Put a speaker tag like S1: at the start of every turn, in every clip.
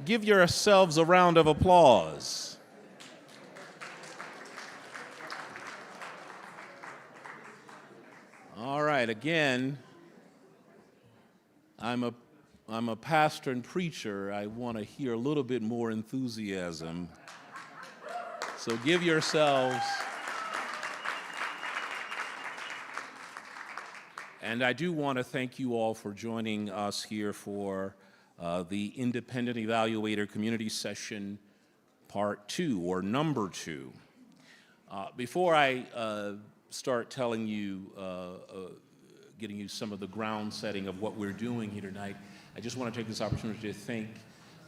S1: Give yourselves a round of applause. All right, again, I'm a pastor and preacher. I want to hear a little bit more enthusiasm. So give yourselves. And I do want to thank you all for joining us here for the Independent Evaluator Community Session Part 2, or Number 2. Before I start telling you, getting you some of the ground setting of what we're doing here tonight, I just want to take this opportunity to thank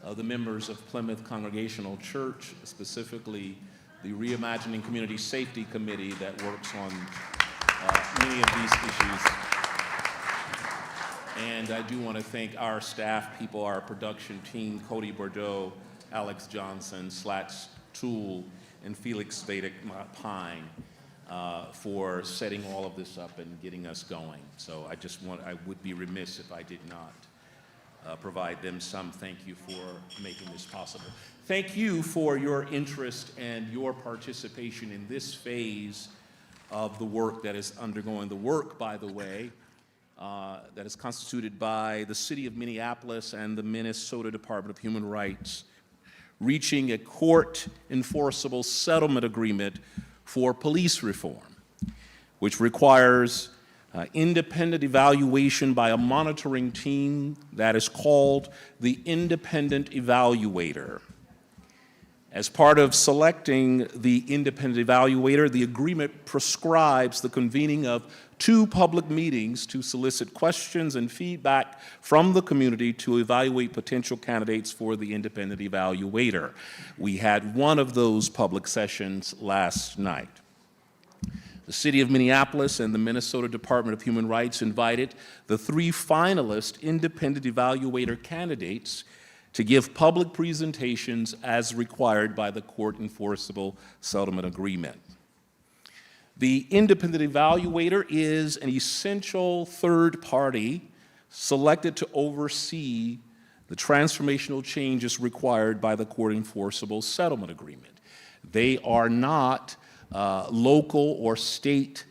S1: the members of Plymouth Congregational Church, specifically the Reimagining Community Safety Committee that works on many of these issues. And I do want to thank our staff people, our production team, Cody Bordeaux, Alex Johnson, Slats Toole, and Felix Vedic Pine, for setting all of this up and getting us going. So I would be remiss if I did not provide them some thank you for making this possible. Thank you for your interest and your participation in this phase of the work that is undergoing. The work, by the way, that is constituted by the City of Minneapolis and the Minnesota Department of Human Rights, reaching a court-enforceable settlement agreement for police reform, which requires independent evaluation by a monitoring team that is called the Independent Evaluator. As part of selecting the Independent Evaluator, the agreement prescribes the convening of 2 public meetings to solicit questions and feedback from the community to evaluate potential candidates for the Independent Evaluator. We had one of those public sessions last night. The City of Minneapolis and the Minnesota Department of Human Rights invited the 3 finalist Independent Evaluator candidates to give public presentations as required by the court-enforceable settlement agreement. The Independent Evaluator is an essential third party selected to oversee the transformational changes required by the court-enforceable settlement agreement. They are not local or state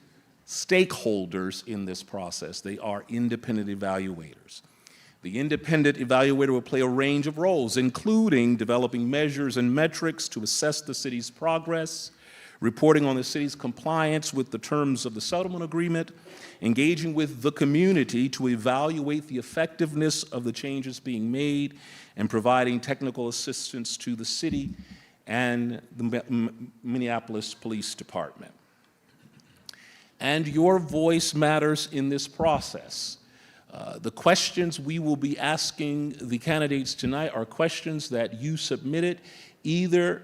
S1: stakeholders in this process. They are independent evaluators. The independent evaluator will play a range of roles, including developing measures and metrics to assess the city's progress, reporting on the city's compliance with the terms of the settlement agreement, engaging with the community to evaluate the effectiveness of the changes being made, and providing technical assistance to the city and the Minneapolis Police Department. And your voice matters in this process. The questions we will be asking the candidates tonight are questions that you submitted either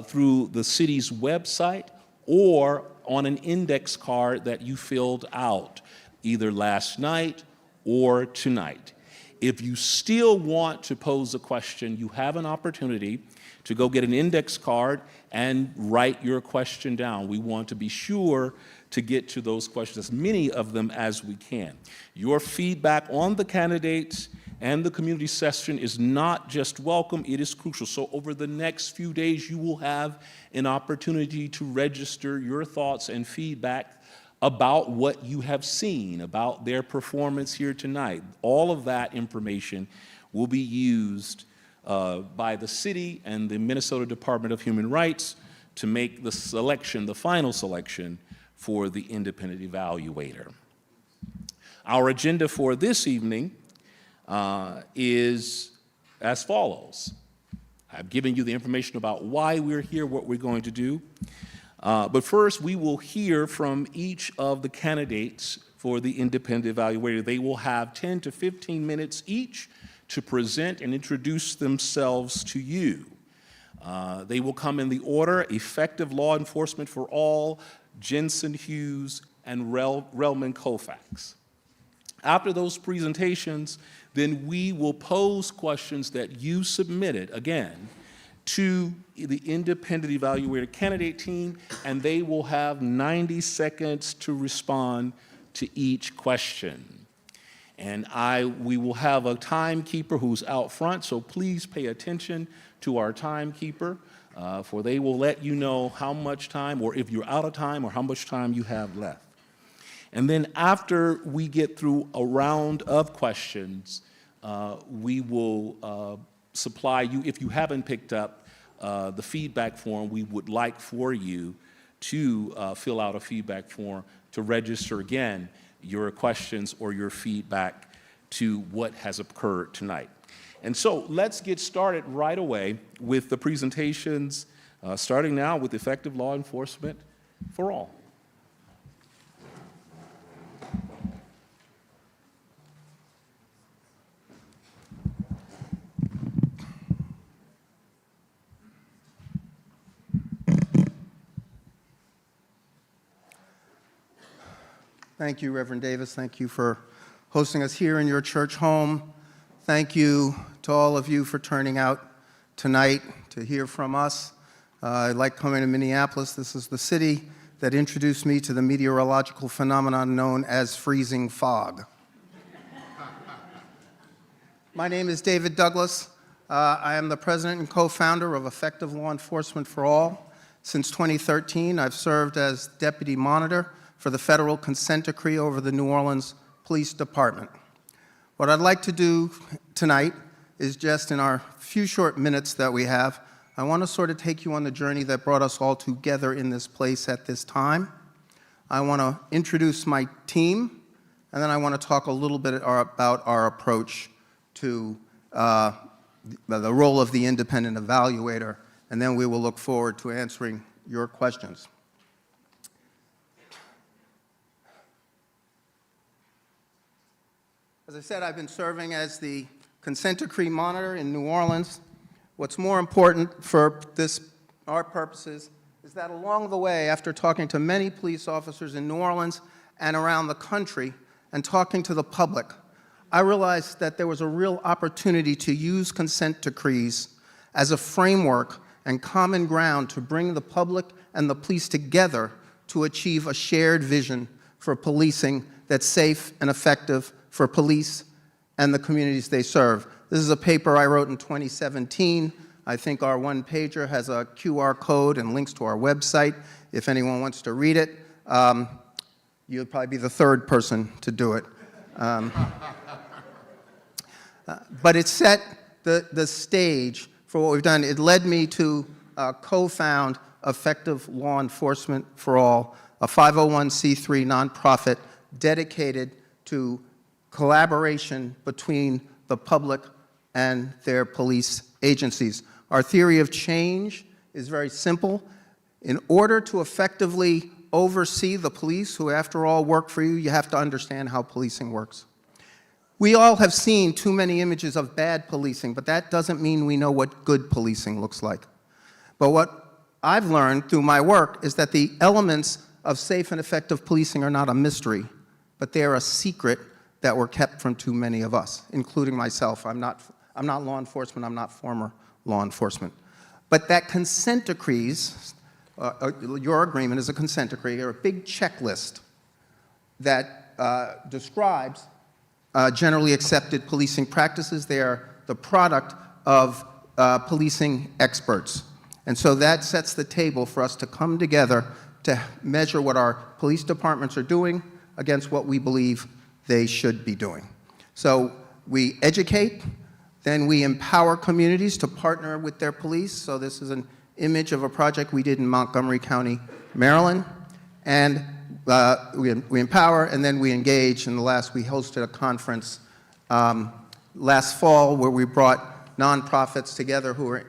S1: through the city's website or on an index card that you filled out either last night or tonight. If you still want to pose a question, you have an opportunity to go get an index card and write your question down. We want to be sure to get to those questions, as many of them as we can. Your feedback on the candidates and the community session is not just welcome, it is crucial. So over the next few days, you will have an opportunity to register your thoughts and feedback about what you have seen, about their performance here tonight. All of that information will be used by the city and the Minnesota Department of Human Rights to make the selection, the final selection, for the Independent Evaluator. Our agenda for this evening is as follows. I've given you the information about why we're here, what we're going to do. But first, we will hear from each of the candidates for the Independent Evaluator. They will have 10 to 15 minutes each to present and introduce themselves to you. They will come in the order: Effective Law Enforcement for All, Jensen Hughes, and Relman Koufax. After those presentations, then we will pose questions that you submitted, again, to the Independent Evaluator candidate team, and they will have 90 seconds to respond to each question. And we will have a timekeeper who's out front, so please pay attention to our timekeeper, for they will let you know how much time, or if you're out of time, or how much time you have left. And then after we get through a round of questions, we will supply you, if you haven't picked up the feedback form, we would like for you to fill out a feedback form to register again your questions or your feedback to what has occurred tonight. And so let's get started right away with the presentations, starting now with effective law enforcement for all.
S2: Thank you, Reverend Davis. Thank you for hosting us here in your church home. Thank you to all of you for turning out tonight to hear from us. I like coming to Minneapolis. This is the city that introduced me to the meteorological phenomenon known as freezing fog. My name is David Douglas. I am the president and co-founder of Effective Law Enforcement for All. Since 2013, I've served as deputy monitor for the federal consent decree over the New Orleans Police Department. What I'd like to do tonight is just in our few short minutes that we have, I want to sort of take you on the journey that brought us all together in this place at this time. I want to introduce my team, and then I want to talk a little bit about our approach to the role of the Independent Evaluator, and then we will look forward to answering your questions. As I said, I've been serving as the consent decree monitor in New Orleans. What's more important for our purposes is that along the way, after talking to many police officers in New Orleans and around the country and talking to the public, I realized that there was a real opportunity to use consent decrees as a framework and common ground to bring the public and the police together to achieve a shared vision for policing that's safe and effective for police and the communities they serve. This is a paper I wrote in 2017. I think our one-pager has a QR code and links to our website if anyone wants to read it. You'll probably be the third person to do it. But it set the stage for what we've done. It led me to co-found Effective Law Enforcement for All, a 501c3 nonprofit dedicated to collaboration between the public and their police agencies. Our theory of change is very simple. In order to effectively oversee the police, who after all work for you, you have to understand how policing works. We all have seen too many images of bad policing, but that doesn't mean we know what good policing looks like. But what I've learned through my work is that the elements of safe and effective policing are not a mystery, but they are a secret that were kept from too many of us, including myself. I'm not law enforcement, I'm not former law enforcement. But that consent decrees, your agreement is a consent decree, or a big checklist that describes generally accepted policing practices. They are the product of policing experts. And so that sets the table for us to come together to measure what our police departments are doing against what we believe they should be doing. So we educate, then we empower communities to partner with their police. So this is an image of a project we did in Montgomery County, Maryland. And we empower, and then we engage. And we hosted a conference last fall where we brought nonprofits together who are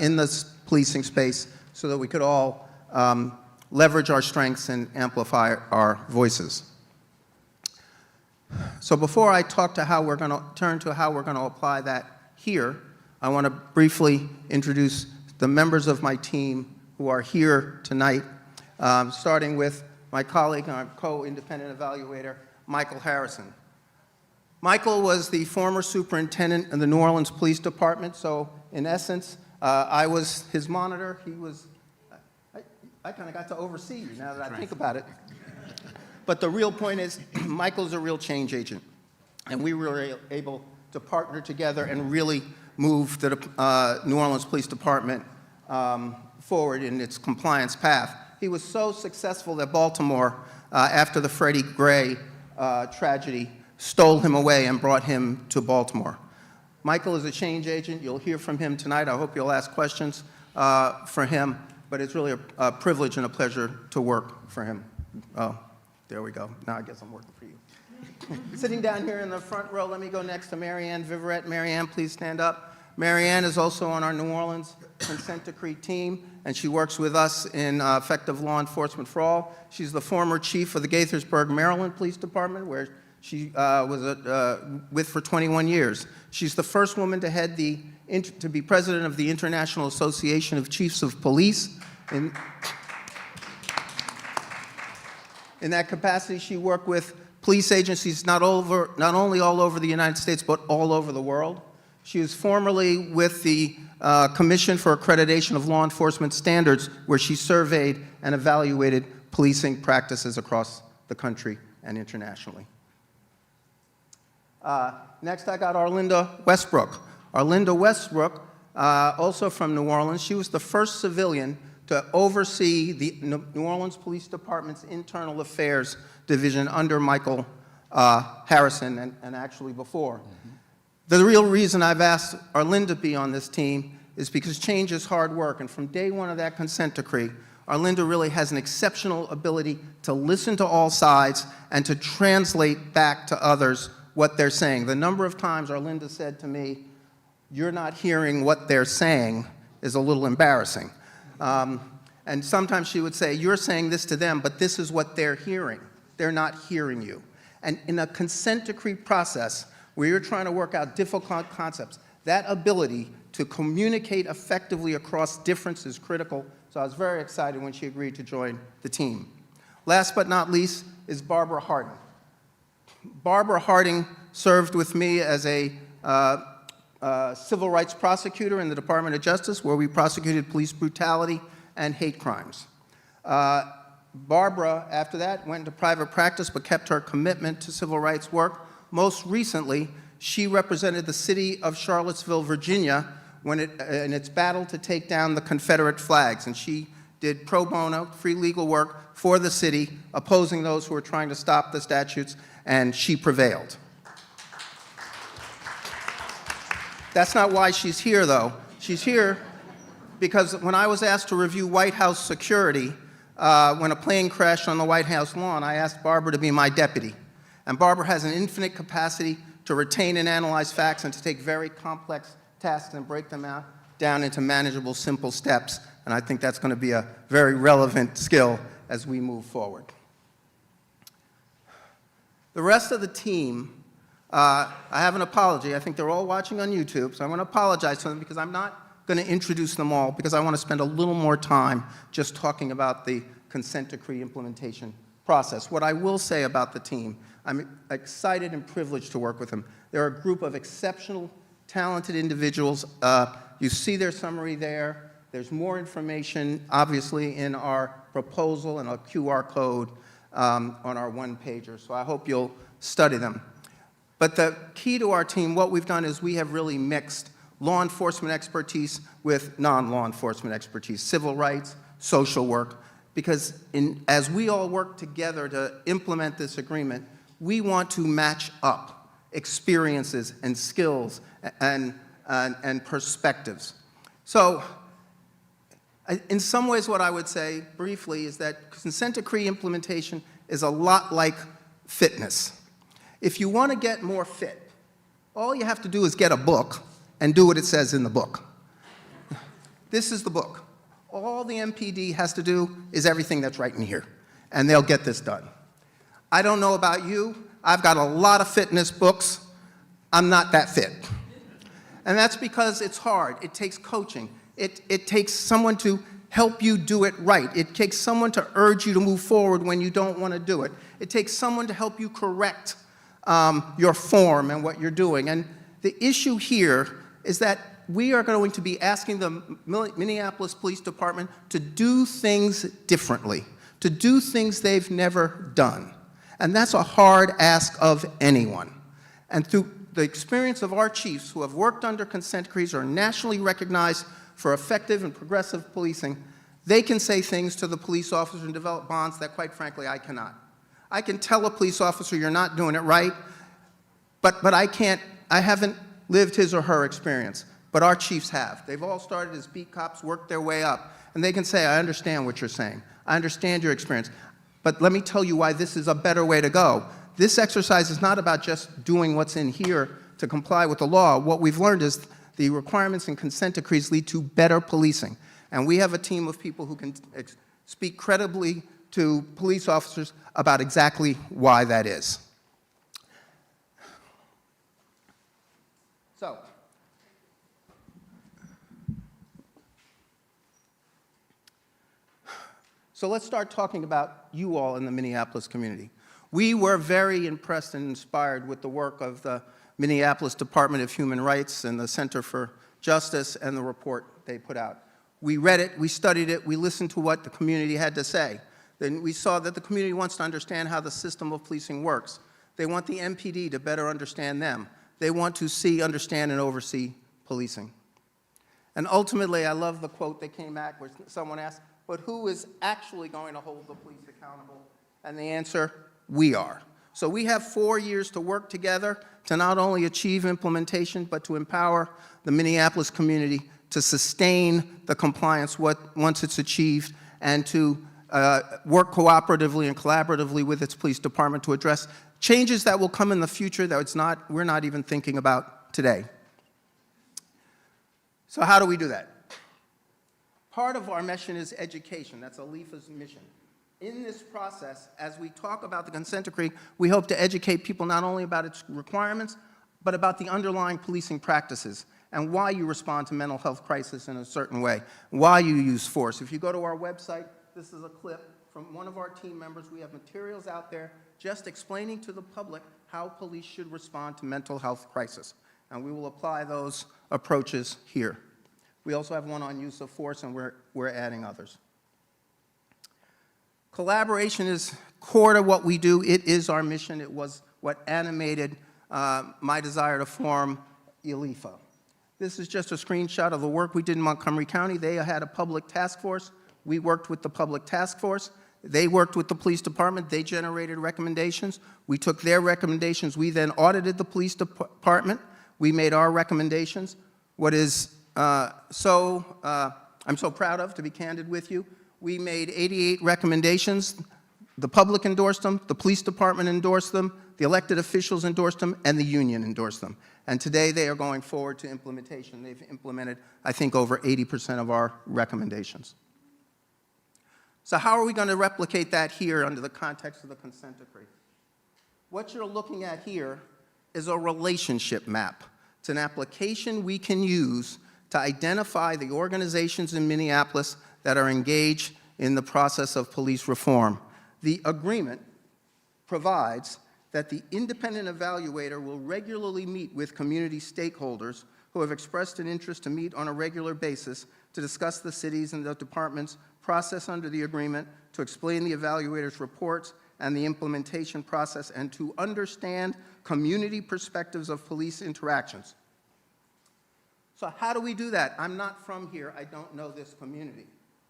S2: in this policing space so that we could all leverage our strengths and amplify our voices. So before I talk to how we're going to turn to how we're going to apply that here, I want to briefly introduce the members of my team who are here tonight, starting with my colleague and our co-independent evaluator, Michael Harrison. Michael was the former superintendent of the New Orleans Police Department, so in essence, I was his monitor. He was, I kind of got to oversee you now that I think about it. But the real point is, Michael's a real change agent. And we were able to partner together and really move the New Orleans Police Department forward in its compliance path. He was so successful that Baltimore, after the Freddie Gray tragedy, stole him away and brought him to Baltimore. Michael is a change agent. You'll hear from him tonight. I hope you'll ask questions for him, but it's really a privilege and a pleasure to work for him. Oh, there we go. Now I guess I'm working for you. Sitting down here in the front row, let me go next to Marianne Viverette. Marianne, please stand up. Marianne is also on our New Orleans consent decree team, and she works with us in effective law enforcement for all. She's the former chief of the Gaithersburg, Maryland Police Department, where she was with for 21 years. She's the first woman to head to be president of the International Association of Chiefs of Police. In that capacity, she worked with police agencies not only all over the United States, but all over the world. She was formerly with the Commission for Accreditation of Law Enforcement Standards, where she surveyed and evaluated policing practices across the country and internationally. Next, I got Arlinda Westbrook. Arlinda Westbrook, also from New Orleans, she was the first civilian to oversee the New Orleans Police Department's Internal Affairs Division under Michael Harrison and actually before. The real reason I've asked Arlinda to be on this team is because change is hard work, and from day one of that consent decree, Arlinda really has an exceptional ability to listen to all sides and to translate back to others what they're saying. The number of times Arlinda said to me, "You're not hearing what they're saying," is a little embarrassing. And sometimes she would say, "You're saying this to them, but this is what they're hearing. They're not hearing you." And in a consent decree process, where you're trying to work out difficult concepts, that ability to communicate effectively across difference is critical. So I was very excited when she agreed to join the team. Last but not least is Barbara Harding. Barbara Harding served with me as a civil rights prosecutor in the Department of Justice, where we prosecuted police brutality and hate crimes. Barbara, after that, went into private practice but kept her commitment to civil rights work. Most recently, she represented the city of Charlottesville, Virginia, in its battle to take down the Confederate flags. And she did pro bono, free legal work for the city, opposing those who were trying to stop the statutes, and she prevailed. That's not why she's here, though. She's here because when I was asked to review White House security, when a plane crashed on the White House lawn, I asked Barbara to be my deputy. And Barbara has an infinite capacity to retain and analyze facts and to take very complex tasks and break them down into manageable, simple steps. And I think that's going to be a very relevant skill as we move forward. The rest of the team, I have an apology. I think they're all watching on YouTube, so I'm going to apologize to them because I'm not going to introduce them all because I want to spend a little more time just talking about the consent decree implementation process. What I will say about the team, I'm excited and privileged to work with them. They're a group of exceptional, talented individuals. You see their summary there. There's more information, obviously, in our proposal and a QR code on our one-pager. So I hope you'll study them. But the key to our team, what we've done is we have really mixed law enforcement expertise with non-law enforcement expertise, civil rights, social work, because as we all work together to implement this agreement, we want to match up experiences and skills and perspectives. So in some ways, what I would say briefly is that consent decree implementation is a lot like fitness. If you want to get more fit, all you have to do is get a book and do what it says in the book. This is the book. All the MPD has to do is everything that's right in here, and they'll get this done. I don't know about you. I've got a lot of fitness books. I'm not that fit. And that's because it's hard. It takes coaching. It takes someone to help you do it right. It takes someone to urge you to move forward when you don't want to do it. It takes someone to help you correct your form and what you're doing. And the issue here is that we are going to be asking the Minneapolis Police Department to do things differently, to do things they've never done. And that's a hard ask of anyone. And through the experience of our chiefs who have worked under consent decrees or are nationally recognized for effective and progressive policing, they can say things to the police officer and develop bonds that, quite frankly, I cannot. I can tell a police officer you're not doing it right, but I haven't lived his or her experience. But our chiefs have. They've all started as beat cops, worked their way up. And they can say, I understand what you're saying. I understand your experience. But let me tell you why this is a better way to go. This exercise is not about just doing what's in here to comply with the law. What we've learned is the requirements and consent decrees lead to better policing. And we have a team of people who can speak credibly to police officers about exactly why that is. So let's start talking about you all in the Minneapolis community. We were very impressed and inspired with the work of the Minneapolis Department of Human Rights and the Center for Justice and the report they put out. We read it, we studied it, we listened to what the community had to say. Then we saw that the community wants to understand how the system of policing works. They want the MPD to better understand them. They want to see, understand, and oversee policing. And ultimately, I love the quote that came back where someone asked, but who is actually going to hold the police accountable? And the answer, we are. So we have 4 years to work together to not only achieve implementation, but to empower the Minneapolis community to sustain the compliance once it's achieved, and to work cooperatively and collaboratively with its police department to address changes that will come in the future that we're not even thinking about today. So how do we do that? Part of our mission is education. That's ELEFA's mission. In this process, as we talk about the consent decree, we hope to educate people not only about its requirements, but about the underlying policing practices and why you respond to mental health crisis in a certain way, why you use force. If you go to our website, this is a clip from one of our team members. We have materials out there just explaining to the public how police should respond to mental health crisis. And we will apply those approaches here. We also have one on use of force, and we're adding others. Collaboration is core to what we do. It is our mission. It was what animated my desire to form ELEFA. This is just a screenshot of the work we did in Montgomery County. They had a public task force. We worked with the public task force. They worked with the police department. They generated recommendations. We took their recommendations. We then audited the police department. We made our recommendations. What is I'm so proud of, to be candid with you, we made 88 recommendations. The public endorsed them, the police department endorsed them, the elected officials endorsed them, and the union endorsed them. And today they are going forward to implementation. They've implemented, I think, over 80% of our recommendations. So how are we going to replicate that here under the context of the consent decree? What you're looking at here is a relationship map. It's an application we can use to identify the organizations in Minneapolis that are engaged in the process of police reform. The agreement provides that the Independent Evaluator will regularly meet with community stakeholders who have expressed an interest to meet on a regular basis to discuss the city's and the department's process under the agreement, to explain the evaluator's reports and the implementation process, and to understand community perspectives of police interactions. So how do we do that? I'm not from here. I don't know this community.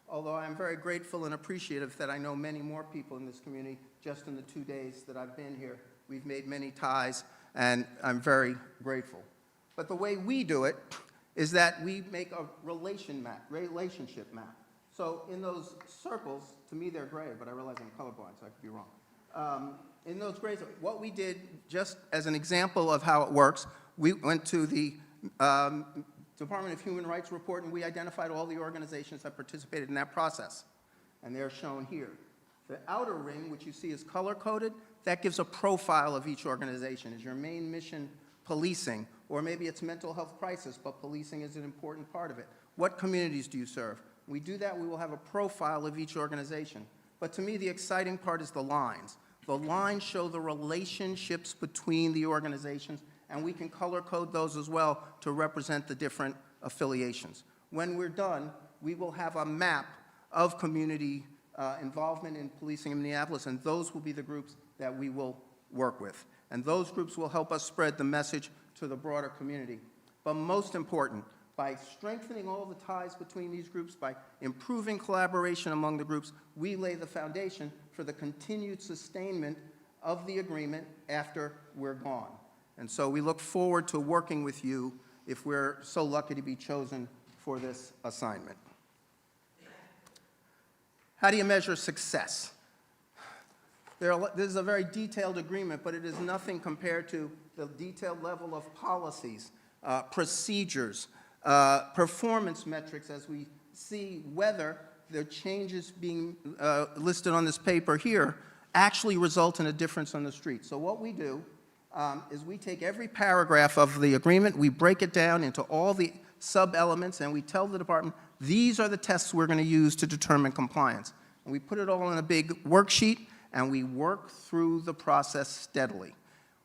S2: Although I'm very grateful and appreciative that I know many more people in this community just in the 2 days that I've been here. We've made many ties, and I'm very grateful. But the way we do it is that we make a relationship map. So in those circles, to me they're gray, but I realize I'm colorblind, so I could be wrong. In those grays, what we did, just as an example of how it works, we went to the Department of Human Rights report, and we identified all the organizations that participated in that process. And they're shown here. The outer ring, which you see is color-coded, that gives a profile of each organization. Is your main mission policing? Or maybe it's mental health crisis, but policing is an important part of it. What communities do you serve? When we do that, we will have a profile of each organization. But to me, the exciting part is the lines. The lines show the relationships between the organizations, and we can color code those as well to represent the different affiliations. When we're done, we will have a map of community involvement in policing in Minneapolis, and those will be the groups that we will work with. And those groups will help us spread the message to the broader community. But most important, by strengthening all the ties between these groups, by improving collaboration among the groups, we lay the foundation for the continued sustainment of the agreement after we're gone. And so we look forward to working with you if we're so lucky to be chosen for this assignment. How do you measure success? This is a very detailed agreement, but it is nothing compared to the detailed level of policies, procedures, performance metrics, as we see whether the changes being listed on this paper here actually result in a difference on the street. So what we do is we take every paragraph of the agreement, we break it down into all the sub-elements, and we tell the department, these are the tests we're going to use to determine compliance. And we put it all in a big worksheet, and we work through the process steadily.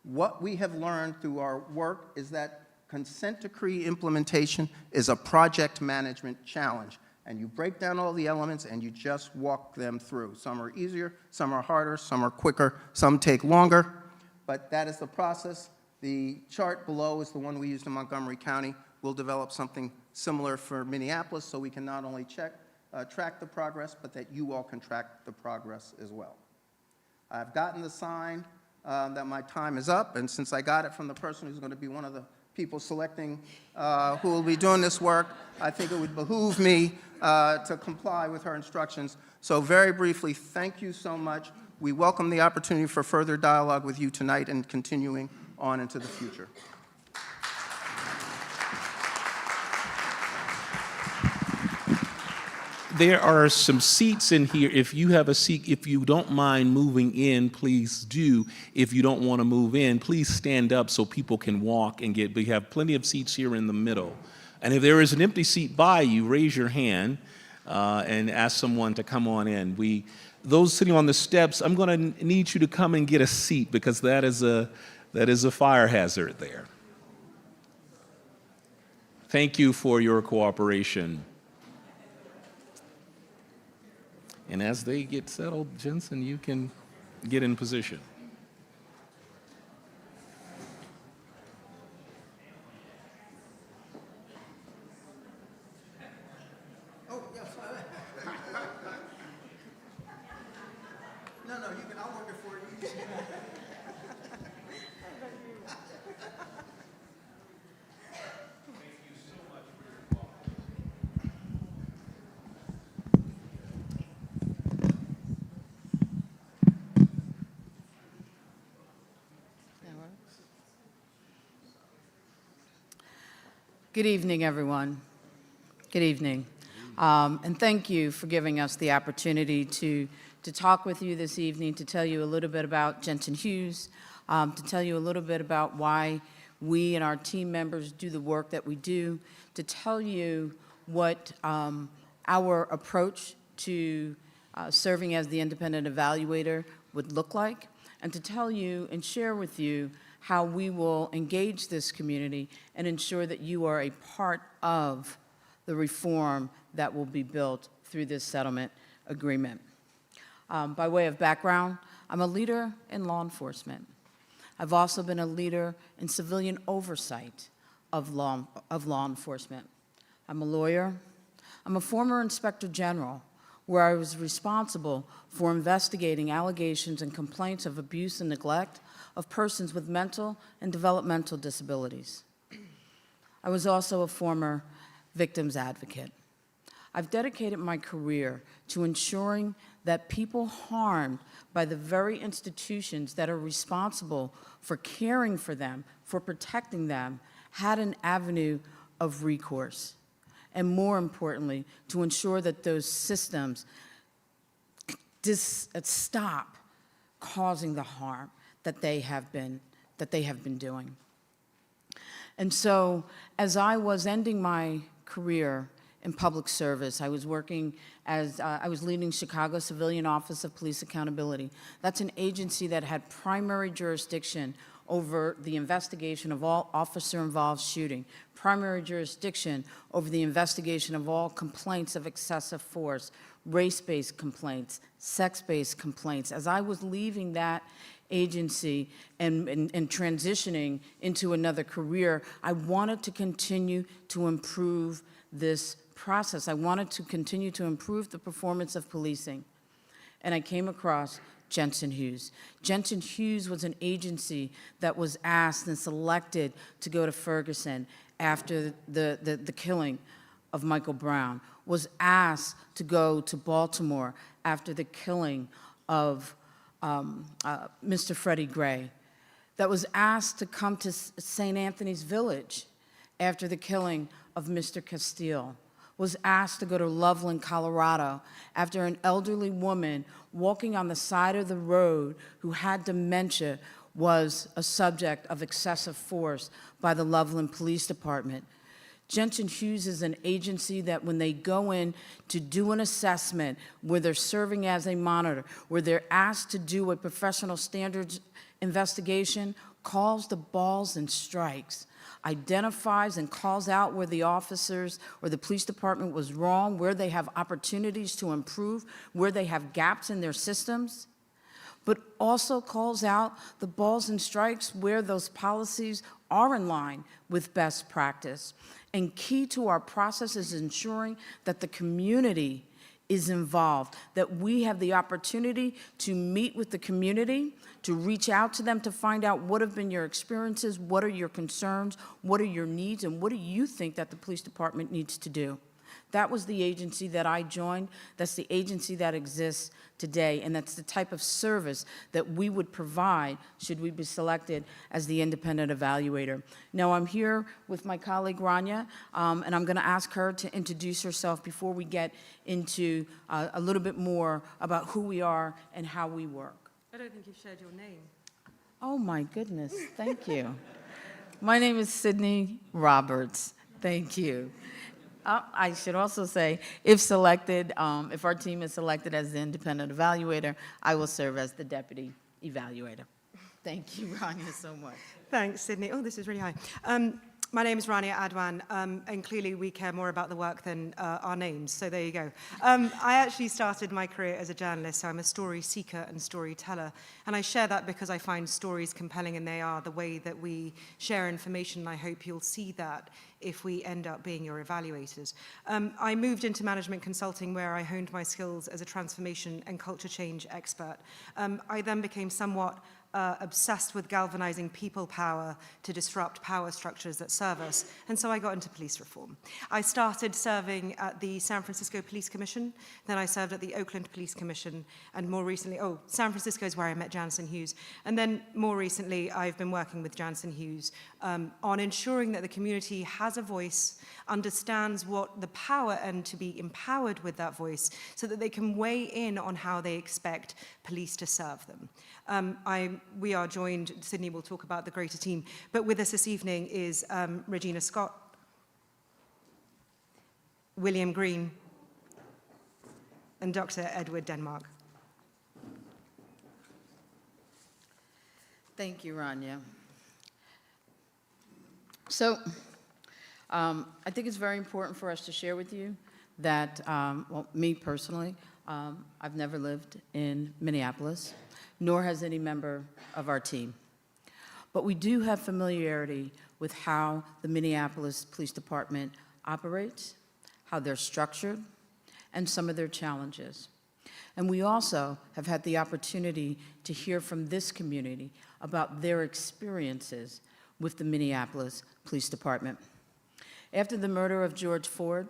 S2: What we have learned through our work is that consent decree implementation is a project management challenge. And you break down all the elements and you just walk them through. Some are easier, some are harder, some are quicker, some take longer, but that is the process. The chart below is the one we used in Montgomery County. We'll develop something similar for Minneapolis so we can not only track the progress, but that you all can track the progress as well. I've gotten the sign that my time is up, and since I got it from the person who's going to be one of the people selecting who will be doing this work, I think it would behoove me to comply with her instructions. So very briefly, thank you so much. We welcome the opportunity for further dialogue with you tonight and continuing on into the future.
S1: There are some seats in here. If you have a seat, if you don't mind moving in, please do. If you don't want to move in, please stand up so people can walk and get, we have plenty of seats here in the middle. And if there is an empty seat by you, raise your hand and ask someone to come on in. Those sitting on the steps, I'm going to need you to come and get a seat because that is a fire hazard there. Thank you for your cooperation. And as they get settled, Jensen, you can get in position.
S2: Oh, yes. No, you can, I'll work it for you.
S3: Good evening, everyone. Good evening. And thank you for giving us the opportunity to talk with you this evening, to tell you a little bit about Jensen Hughes, to tell you a little bit about why we and our team members do the work that we do, to tell you what our approach to serving as the independent evaluator would look like, and to tell you and share with you how we will engage this community and ensure that you are a part of the reform that will be built through this settlement agreement. By way of background, I'm a leader in law enforcement. I've also been a leader in civilian oversight of law enforcement. I'm a lawyer. I'm a former inspector general, where I was responsible for investigating allegations and complaints of abuse and neglect of persons with mental and developmental disabilities. I was also a former victims advocate. I've dedicated my career to ensuring that people harmed by the very institutions that are responsible for caring for them, for protecting them, had an avenue of recourse. And more importantly, to ensure that those systems stop causing the harm that they have been doing. And so, as I was ending my career in public service, I was working as, I was leading Chicago Civilian Office of Police Accountability. That's an agency that had primary jurisdiction over the investigation of all officer-involved shooting, primary jurisdiction over the investigation of all complaints of excessive force, race-based complaints, sex-based complaints. As I was leaving that agency and transitioning into another career, I wanted to continue to improve this process. I wanted to continue to improve the performance of policing. And I came across Jensen Hughes. Jensen Hughes was an agency that was asked and selected to go to Ferguson after the killing of Michael Brown, was asked to go to Baltimore after the killing of Mr. Freddie Gray, that was asked to come to St. Anthony's Village after the killing of Mr. Castile, was asked to go to Loveland, Colorado, after an elderly woman walking on the side of the road who had dementia was a subject of excessive force by the Loveland Police Department. Jensen Hughes is an agency that when they go in to do an assessment, where they're serving as a monitor, where they're asked to do a professional standards investigation, calls the balls and strikes, identifies and calls out where the officers or the police department was wrong, where they have opportunities to improve, where they have gaps in their systems, but also calls out the balls and strikes where those policies are in line with best practice. And key to our process is ensuring that the community is involved, that we have the opportunity to meet with the community, to reach out to them to find out what have been your experiences, what are your concerns, what are your needs, and what do you think that the police department needs to do. That was the agency that I joined. That's the agency that exists today, and that's the type of service that we would provide should we be selected as the independent evaluator. Now, I'm here with my colleague, Rania, and I'm going to ask her to introduce herself before we get into a little bit more about who we are and how we work.
S4: I don't think you've shared your name.
S3: Oh, my goodness. Thank you. My name is Sydney Roberts. Thank you. I should also say, if selected, if our team is selected as the independent evaluator, I will serve as the deputy evaluator. Thank you, Rania, so much.
S4: Thanks, Sydney. Oh, this is really high. My name is Rania Adwan, and clearly we care more about the work than our names, so there you go. I actually started my career as a journalist, so I'm a story seeker and storyteller, and I share that because I find stories compelling, and they are the way that we share information, and I hope you'll see that if we end up being your evaluators. I moved into management consulting where I honed my skills as a transformation and culture change expert. I then became somewhat obsessed with galvanizing people power to disrupt power structures that serve us, and so I got into police reform. I started serving at the San Francisco Police Commission, then I served at the Oakland Police Commission, and more recently, San Francisco is where I met Jensen Hughes, and then more recently I've been working with Jensen Hughes on ensuring that the community has a voice, understands what the power and to be empowered with that voice so that they can weigh in on how they expect police to serve them. We are joined, Sydney will talk about the greater team, but with us this evening is Regina Scott, William Green, and Dr. Edward Denmark.
S3: Thank you, Rania. So, I think it's very important for us to share with you that, well, me personally, I've never lived in Minneapolis, nor has any member of our team. But we do have familiarity with how the Minneapolis Police Department operates, how they're structured, and some of their challenges. And we also have had the opportunity to hear from this community about their experiences with the Minneapolis Police Department. After the murder of George Floyd,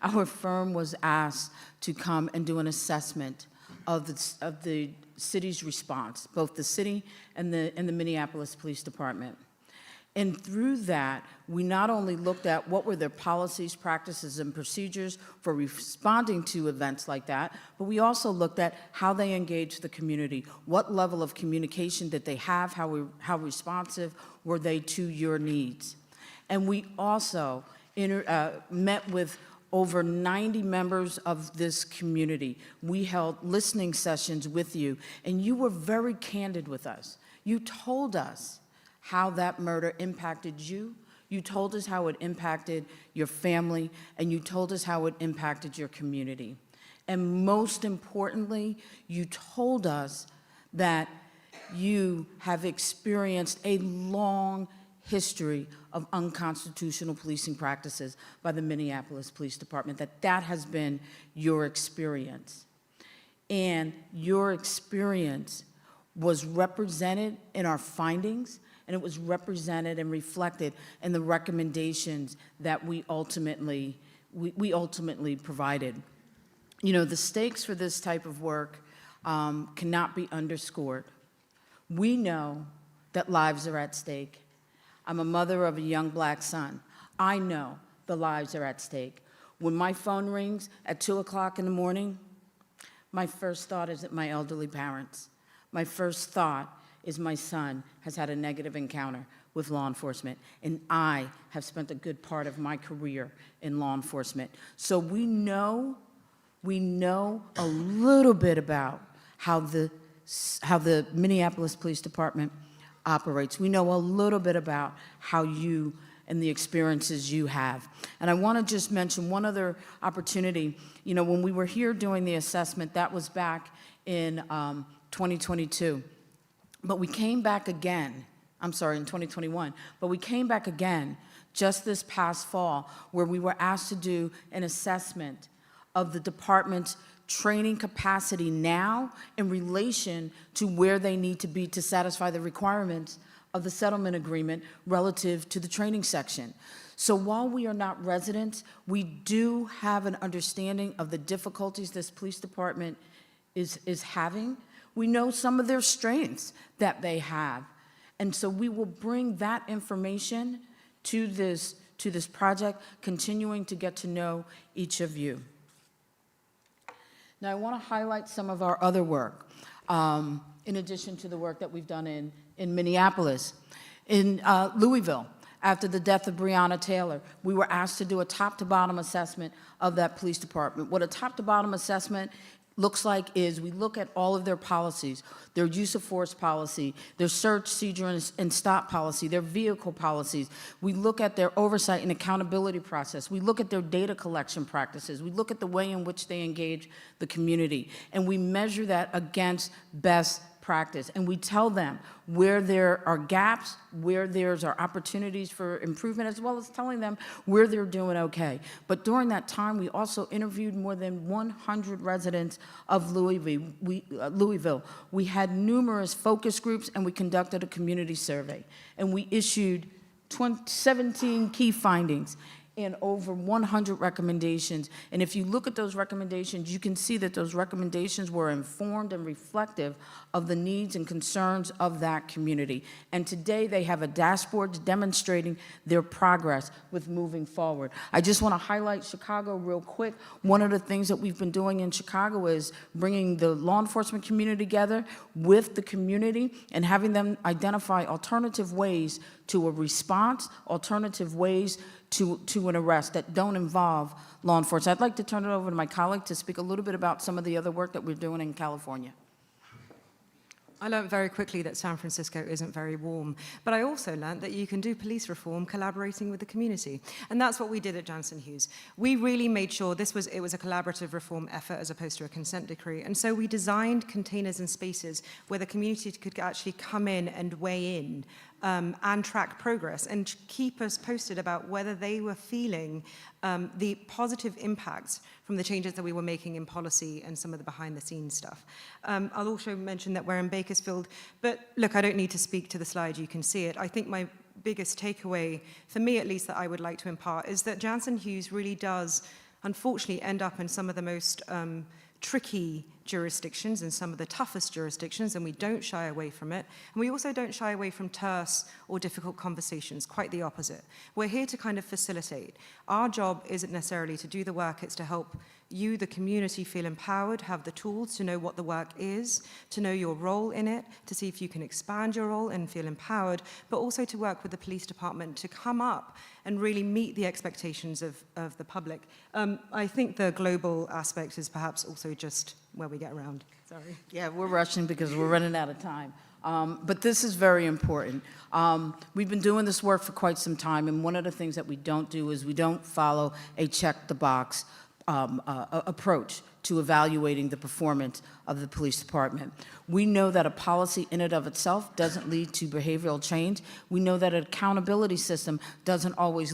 S3: our firm was asked to come and do an assessment of the city's response, both the city and the Minneapolis Police Department. And through that, we not only looked at what were their policies, practices, and procedures for responding to events like that, but we also looked at how they engaged the community. What level of communication did they have? How responsive were they to your needs? And we also met with over 90 members of this community. We held listening sessions with you, and you were very candid with us. You told us how that murder impacted you, you told us how it impacted your family, and you told us how it impacted your community. And most importantly, you told us that you have experienced a long history of unconstitutional policing practices by the Minneapolis Police Department, that has been your experience. And your experience was represented in our findings, and it was represented and reflected in the recommendations that we ultimately provided. You know, the stakes for this type of work cannot be underscored. We know that lives are at stake. I'm a mother of a young black son. I know the lives are at stake. When my phone rings at 2 o'clock in the morning, my first thought is at my elderly parents. My first thought is my son has had a negative encounter with law enforcement, and I have spent a good part of my career in law enforcement. So we know a little bit about how the Minneapolis Police Department operates. We know a little bit about how you and the experiences you have. And I want to just mention one other opportunity. You know, when we were here doing the assessment, that was back in 2022. But we came back again, I'm sorry, in 2021. But we came back again just this past fall, where we were asked to do an assessment of the department's training capacity now in relation to where they need to be to satisfy the requirements of the settlement agreement relative to the training section. So while we are not residents, we do have an understanding of the difficulties this police department is having. We know some of their strengths that they have. And so we will bring that information to this project, continuing to get to know each of you. Now, I want to highlight some of our other work, in addition to the work that we've done in Minneapolis. In Louisville, after the death of Breonna Taylor, we were asked to do a top-to-bottom assessment of that police department. What a top-to-bottom assessment looks like is we look at all of their policies, their use of force policy, their search, seizure, and stop policy, their vehicle policies. We look at their oversight and accountability process. We look at their data collection practices. We look at the way in which they engage the community. And we measure that against best practice. And we tell them where there are gaps, where there's are opportunities for improvement, as well as telling them where they're doing okay. But during that time, we also interviewed more than 100 residents of Louisville. We had numerous focus groups, and we conducted a community survey. And we issued 17 key findings and over 100 recommendations. And if you look at those recommendations, you can see that those recommendations were informed and reflective of the needs and concerns of that community. And today they have a dashboard demonstrating their progress with moving forward. I just want to highlight Chicago real quick. One of the things that we've been doing in Chicago is bringing the law enforcement community together with the community and having them identify alternative ways to a response, alternative ways to an arrest that don't involve law enforcement. I'd like to turn it over to my colleague to speak a little bit about some of the other work that we're doing in California.
S4: I learned very quickly that San Francisco isn't very warm, but I also learned that you can do police reform collaborating with the community. And that's what we did at Jansen Hughes. We really made sure it was a collaborative reform effort as opposed to a consent decree. And so we designed containers and spaces where the community could actually come in and weigh in and track progress and keep us posted about whether they were feeling the positive impacts from the changes that we were making in policy and some of the behind-the-scenes stuff. I'll also mention that we're in Bakersfield, but look, I don't need to speak to the slide, you can see it. I think my biggest takeaway, for me at least, that I would like to impart is that Jansen Hughes really does, unfortunately, end up in some of the most tricky jurisdictions and some of the toughest jurisdictions, and we don't shy away from it. And we also don't shy away from terse or difficult conversations, quite the opposite. We're here to kind of facilitate. Our job isn't necessarily to do the work, it's to help you, the community, feel empowered, have the tools to know what the work is, to know your role in it, to see if you can expand your role and feel empowered, but also to work with the police department to come up and really meet the expectations of the public. I think the global aspect is perhaps also just where we get around. Sorry.
S3: Yeah, we're rushing because we're running out of time. But this is very important. We've been doing this work for quite some time, and one of the things that we don't do is we don't follow a check-the-box approach to evaluating the performance of the police department. We know that a policy in and of itself doesn't lead to behavioral change. We know that an accountability system doesn't always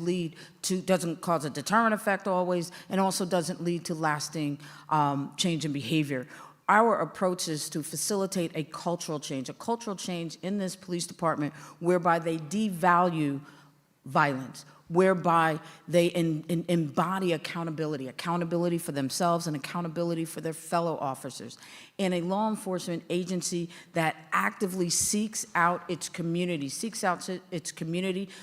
S3: doesn't cause a deterrent effect always, and also doesn't lead to lasting change in behavior. Our approach is to facilitate a cultural change in this police department whereby they devalue violence, whereby they embody accountability for themselves and accountability for their fellow officers, and a law enforcement agency that actively seeks out its community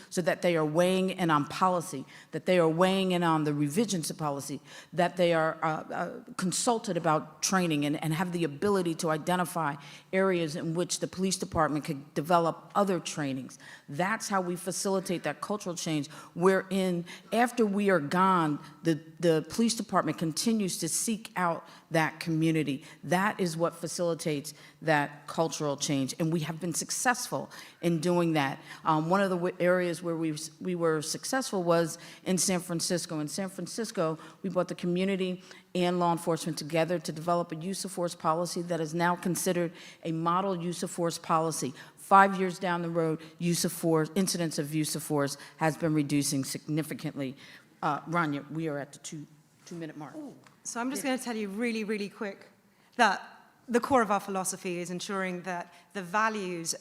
S3: so that they are weighing in on policy, that they are weighing in on the revisions to policy, that they are consulted about training and have the ability to identify areas in which the police department could develop other trainings. That's how we facilitate that cultural change, wherein after we are gone, the police department continues to seek out that community. That is what facilitates that cultural change, and we have been successful in doing that. One of the areas where we were successful was in San Francisco. In San Francisco, we brought the community and law enforcement together to develop a use of force policy that is now considered a model use of force policy. 5 years down the road, incidents of use of force has been reducing significantly. Rania, we are at the two-minute mark.
S4: So I'm just going to tell you really, really quick that the core of our philosophy is ensuring that the values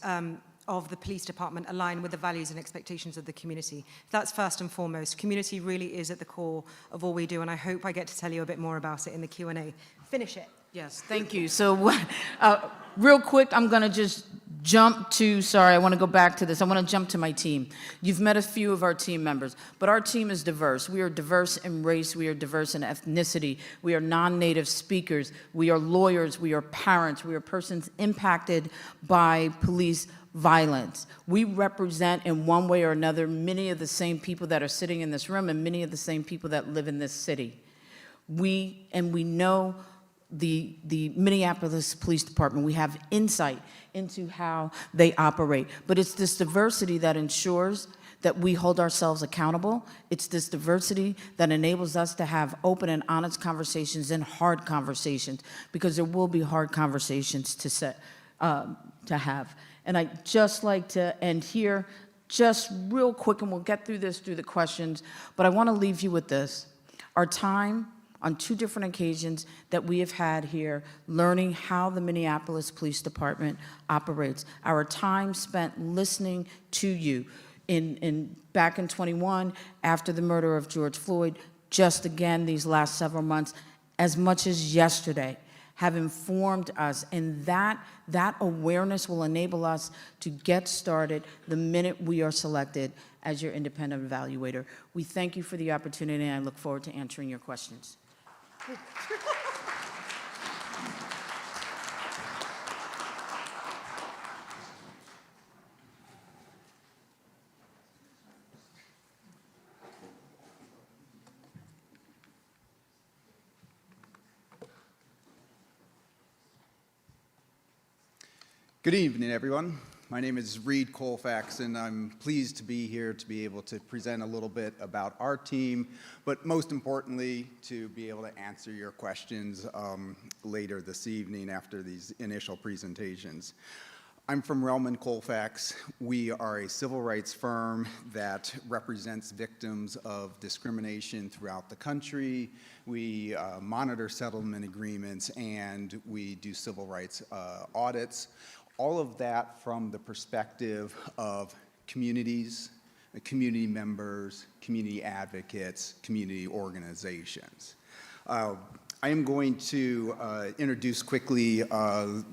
S4: of the police department align with the values and expectations of the community. That's first and foremost. Community really is at the core of all we do, and I hope I get to tell you a bit more about it in the Q&A. Finish it.
S3: Yes, thank you. So real quick, I'm going to just jump to, sorry, I want to go back to this. I want to jump to my team. You've met a few of our team members, but our team is diverse. We are diverse in race. We are diverse in ethnicity. We are non-native speakers. We are lawyers. We are parents. We are persons impacted by police violence. We represent in one way or another many of the same people that are sitting in this room and many of the same people that live in this city. We know the Minneapolis Police Department. We have insight into how they operate. But it's this diversity that ensures that we hold ourselves accountable. It's this diversity that enables us to have open and honest conversations and hard conversations, because there will be hard conversations to have. And I'd just like to end here, just real quick, and we'll get through this through the questions, but I want to leave you with this. Our time on 2 different occasions that we have had here learning how the Minneapolis Police Department operates. Our time spent listening to you back in 21, after the murder of George Floyd, just again these last several months, as much as yesterday, have informed us, and that awareness will enable us to get started the minute we are selected as your independent evaluator. We thank you for the opportunity, and I look forward to answering your questions.
S5: Good evening, everyone. My name is Reed Colfax, and I'm pleased to be here to be able to present a little bit about our team, but most importantly, to be able to answer your questions later this evening after these initial presentations. I'm from Relman Colfax. We are a civil rights firm that represents victims of discrimination throughout the country. We monitor settlement agreements, and we do civil rights audits. All of that from the perspective of communities, community members, community advocates, community organizations. I am going to introduce quickly some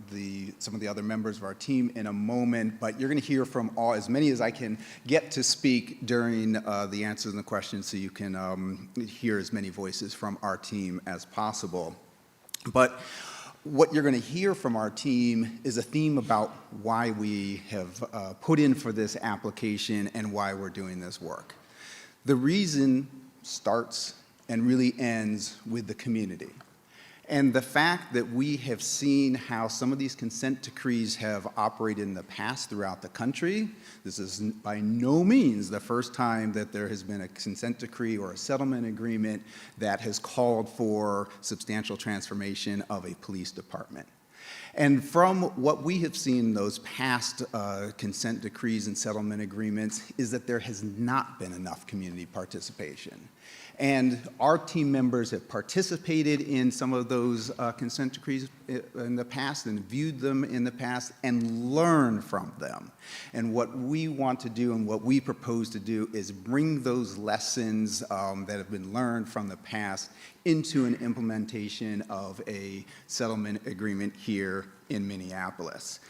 S5: of the other members of our team in a moment, but you're going to hear from as many as I can get to speak during the answers and the questions, so you can hear as many voices from our team as possible. But what you're going to hear from our team is a theme about why we have put in for this application and why we're doing this work. The reason starts and really ends with the community. And the fact that we have seen how some of these consent decrees have operated in the past throughout the country, this is by no means the first time that there has been a consent decree or a settlement agreement that has called for substantial transformation of a police department. And from what we have seen in those past consent decrees and settlement agreements is that there has not been enough community participation. And our team members have participated in some of those consent decrees in the past and viewed them in the past and learned from them. And what we want to do and what we propose to do is bring those lessons that have been learned from the past into an implementation of a settlement agreement here in Minneapolis.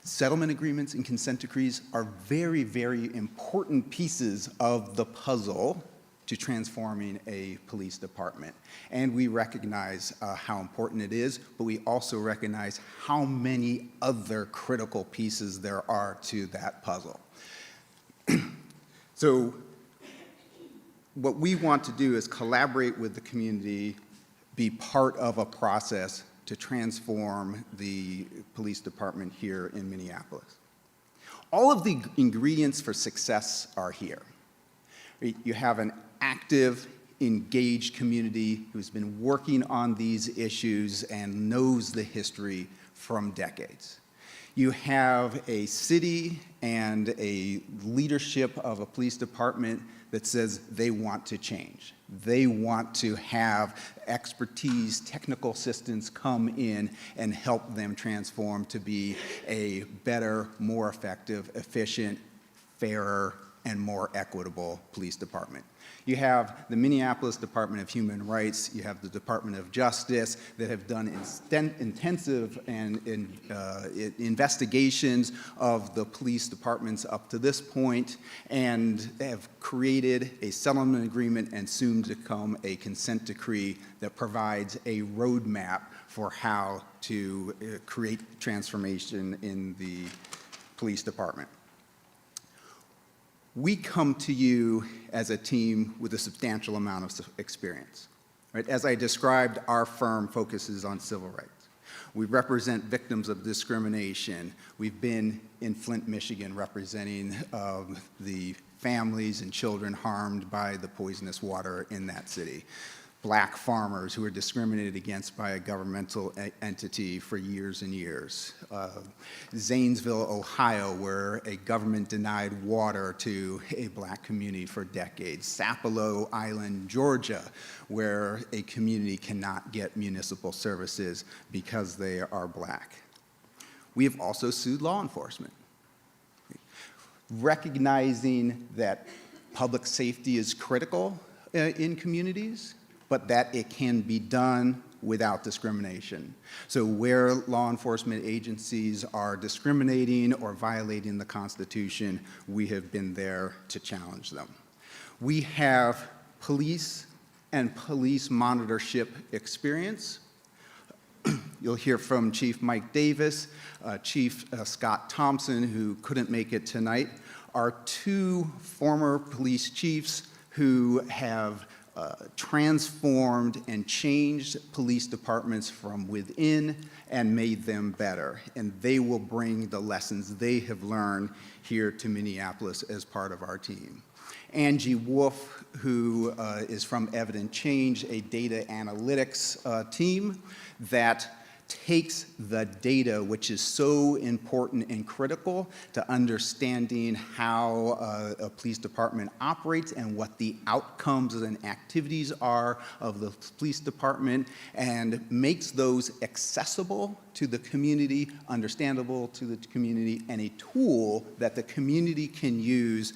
S5: Settlement agreements and consent decrees are very, very important pieces of the puzzle to transforming a police department. And we recognize how important it is, but we also recognize how many other critical pieces there are to that puzzle. So what we want to do is collaborate with the community, be part of a process to transform the police department here in Minneapolis. All of the ingredients for success are here. You have an active, engaged community who's been working on these issues and knows the history from decades. You have a city and a leadership of a police department that says they want to change. They want to have expertise, technical assistance come in and help them transform to be a better, more effective, efficient, fairer, and more equitable police department. You have the Minneapolis Department of Human Rights, you have the Department of Justice that have done intensive investigations of the police departments up to this point and have created a settlement agreement and soon to come a consent decree that provides a roadmap for how to create transformation in the police department. We come to you as a team with a substantial amount of experience. Right? As I described, our firm focuses on civil rights. We represent victims of discrimination. We've been in Flint, Michigan, representing the families and children harmed by the poisonous water in that city. Black farmers who were discriminated against by a governmental entity for years and years. Zanesville, Ohio, where a government denied water to a black community for decades. Sapelo Island, Georgia, where a community cannot get municipal services because they are black. We have also sued law enforcement, recognizing that public safety is critical in communities, but that it can be done without discrimination. So where law enforcement agencies are discriminating or violating the Constitution, we have been there to challenge them. We have police and police monitorship experience. You'll hear from Chief Mike Davis, Chief Scott Thompson, who couldn't make it tonight, are two former police chiefs who have transformed and changed police departments from within and made them better. And they will bring the lessons they have learned here to Minneapolis as part of our team. Angie Wolf, who is from Evident Change, a data analytics team that takes the data, which is so important and critical to understanding how a police department operates and what the outcomes and activities are of the police department, and makes those accessible to the community, understandable to the community, and a tool that the community can use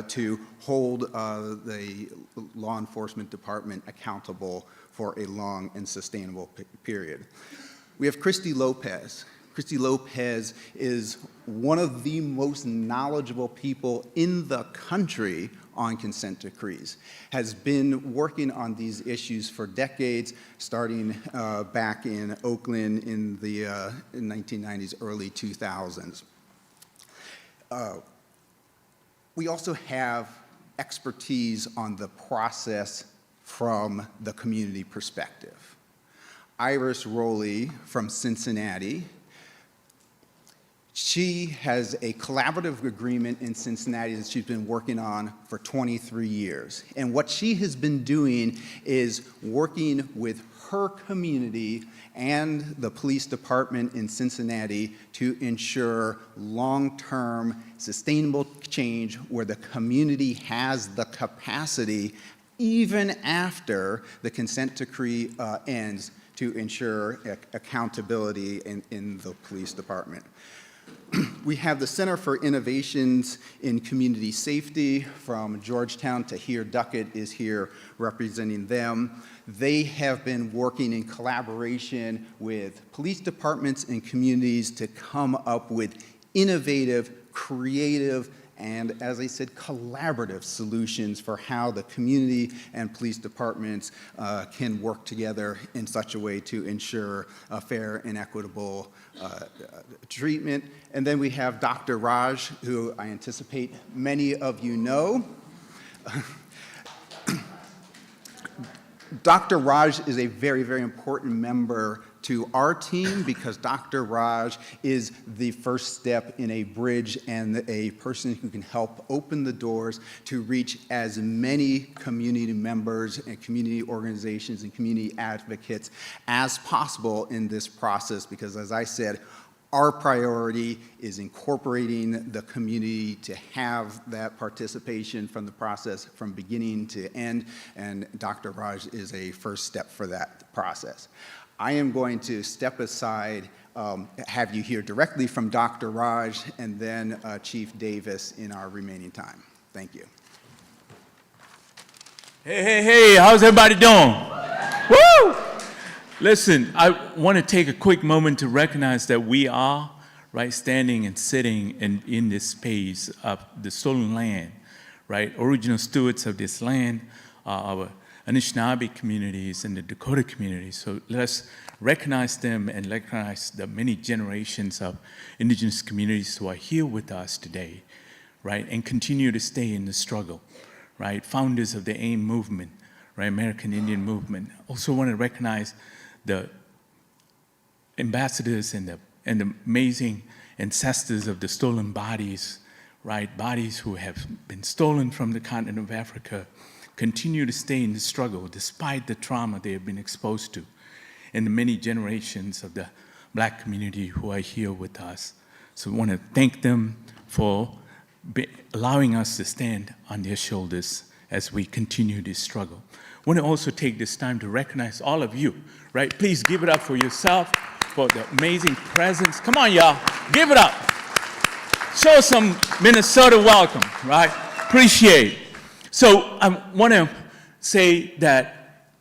S5: to hold the law enforcement department accountable for a long and sustainable period. We have Christy Lopez. Christy Lopez is one of the most knowledgeable people in the country on consent decrees, has been working on these issues for decades, starting back in Oakland in the 1990s, early 2000s. We also have expertise on the process from the community perspective. Iris Rowley from Cincinnati. She has a collaborative agreement in Cincinnati that she's been working on for 23 years. And what she has been doing is working with her community and the police department in Cincinnati to ensure long-term sustainable change where the community has the capacity, even after the consent decree ends, to ensure accountability in the police department. We have the Center for Innovations in Community Safety from Georgetown. Tahir Duckett is here representing them. They have been working in collaboration with police departments and communities to come up with innovative, creative, and, as I said, collaborative solutions for how the community and police departments can work together in such a way to ensure a fair and equitable treatment. And then we have Dr. Raj, who I anticipate many of you know. Dr. Raj is a very, very important member to our team because Dr. Raj is the first step in a bridge and a person who can help open the doors to reach as many community members and community organizations and community advocates as possible in this process because, as I said, our priority is incorporating the community to have that participation from the process from beginning to end, and Dr. Raj is a first step for that process. I am going to step aside, have you hear directly from Dr. Raj, and then Chief Davis in our remaining time. Thank you.
S6: Hey, how's everybody doing? Woo! Listen, I want to take a quick moment to recognize that we are, right, standing and sitting in this space of the stolen land, right? Original stewards of this land, our Anishinaabe communities and the Dakota communities. So let's recognize them and recognize the many generations of indigenous communities who are here with us today, right? And continue to stay in the struggle, right? Founders of the AIM movement, right? American Indian movement. Also want to recognize the ambassadors and the amazing ancestors of the stolen bodies, right? Bodies who have been stolen from the continent of Africa, continue to stay in the struggle despite the trauma they have been exposed to, and the many generations of the Black community who are here with us. So we want to thank them for allowing us to stand on their shoulders as we continue this struggle. I want to also take this time to recognize all of you, right? Please give it up for yourself, for the amazing presence. Come on, y'all, give it up. Show some Minnesota welcome, right? Appreciate it. So I want to say that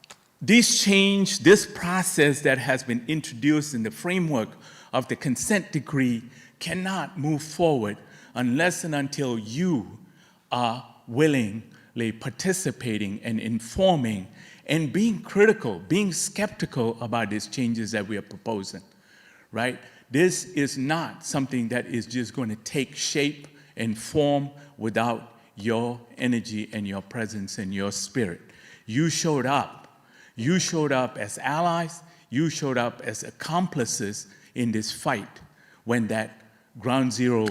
S6: this change, this process that has been introduced in the framework of the consent decree cannot move forward unless and until you are willingly participating and informing and being critical, being skeptical about these changes that we are proposing, right? This is not something that is just going to take shape and form without your energy and your presence and your spirit. You showed up. You showed up as allies. You showed up as accomplices in this fight when that ground zero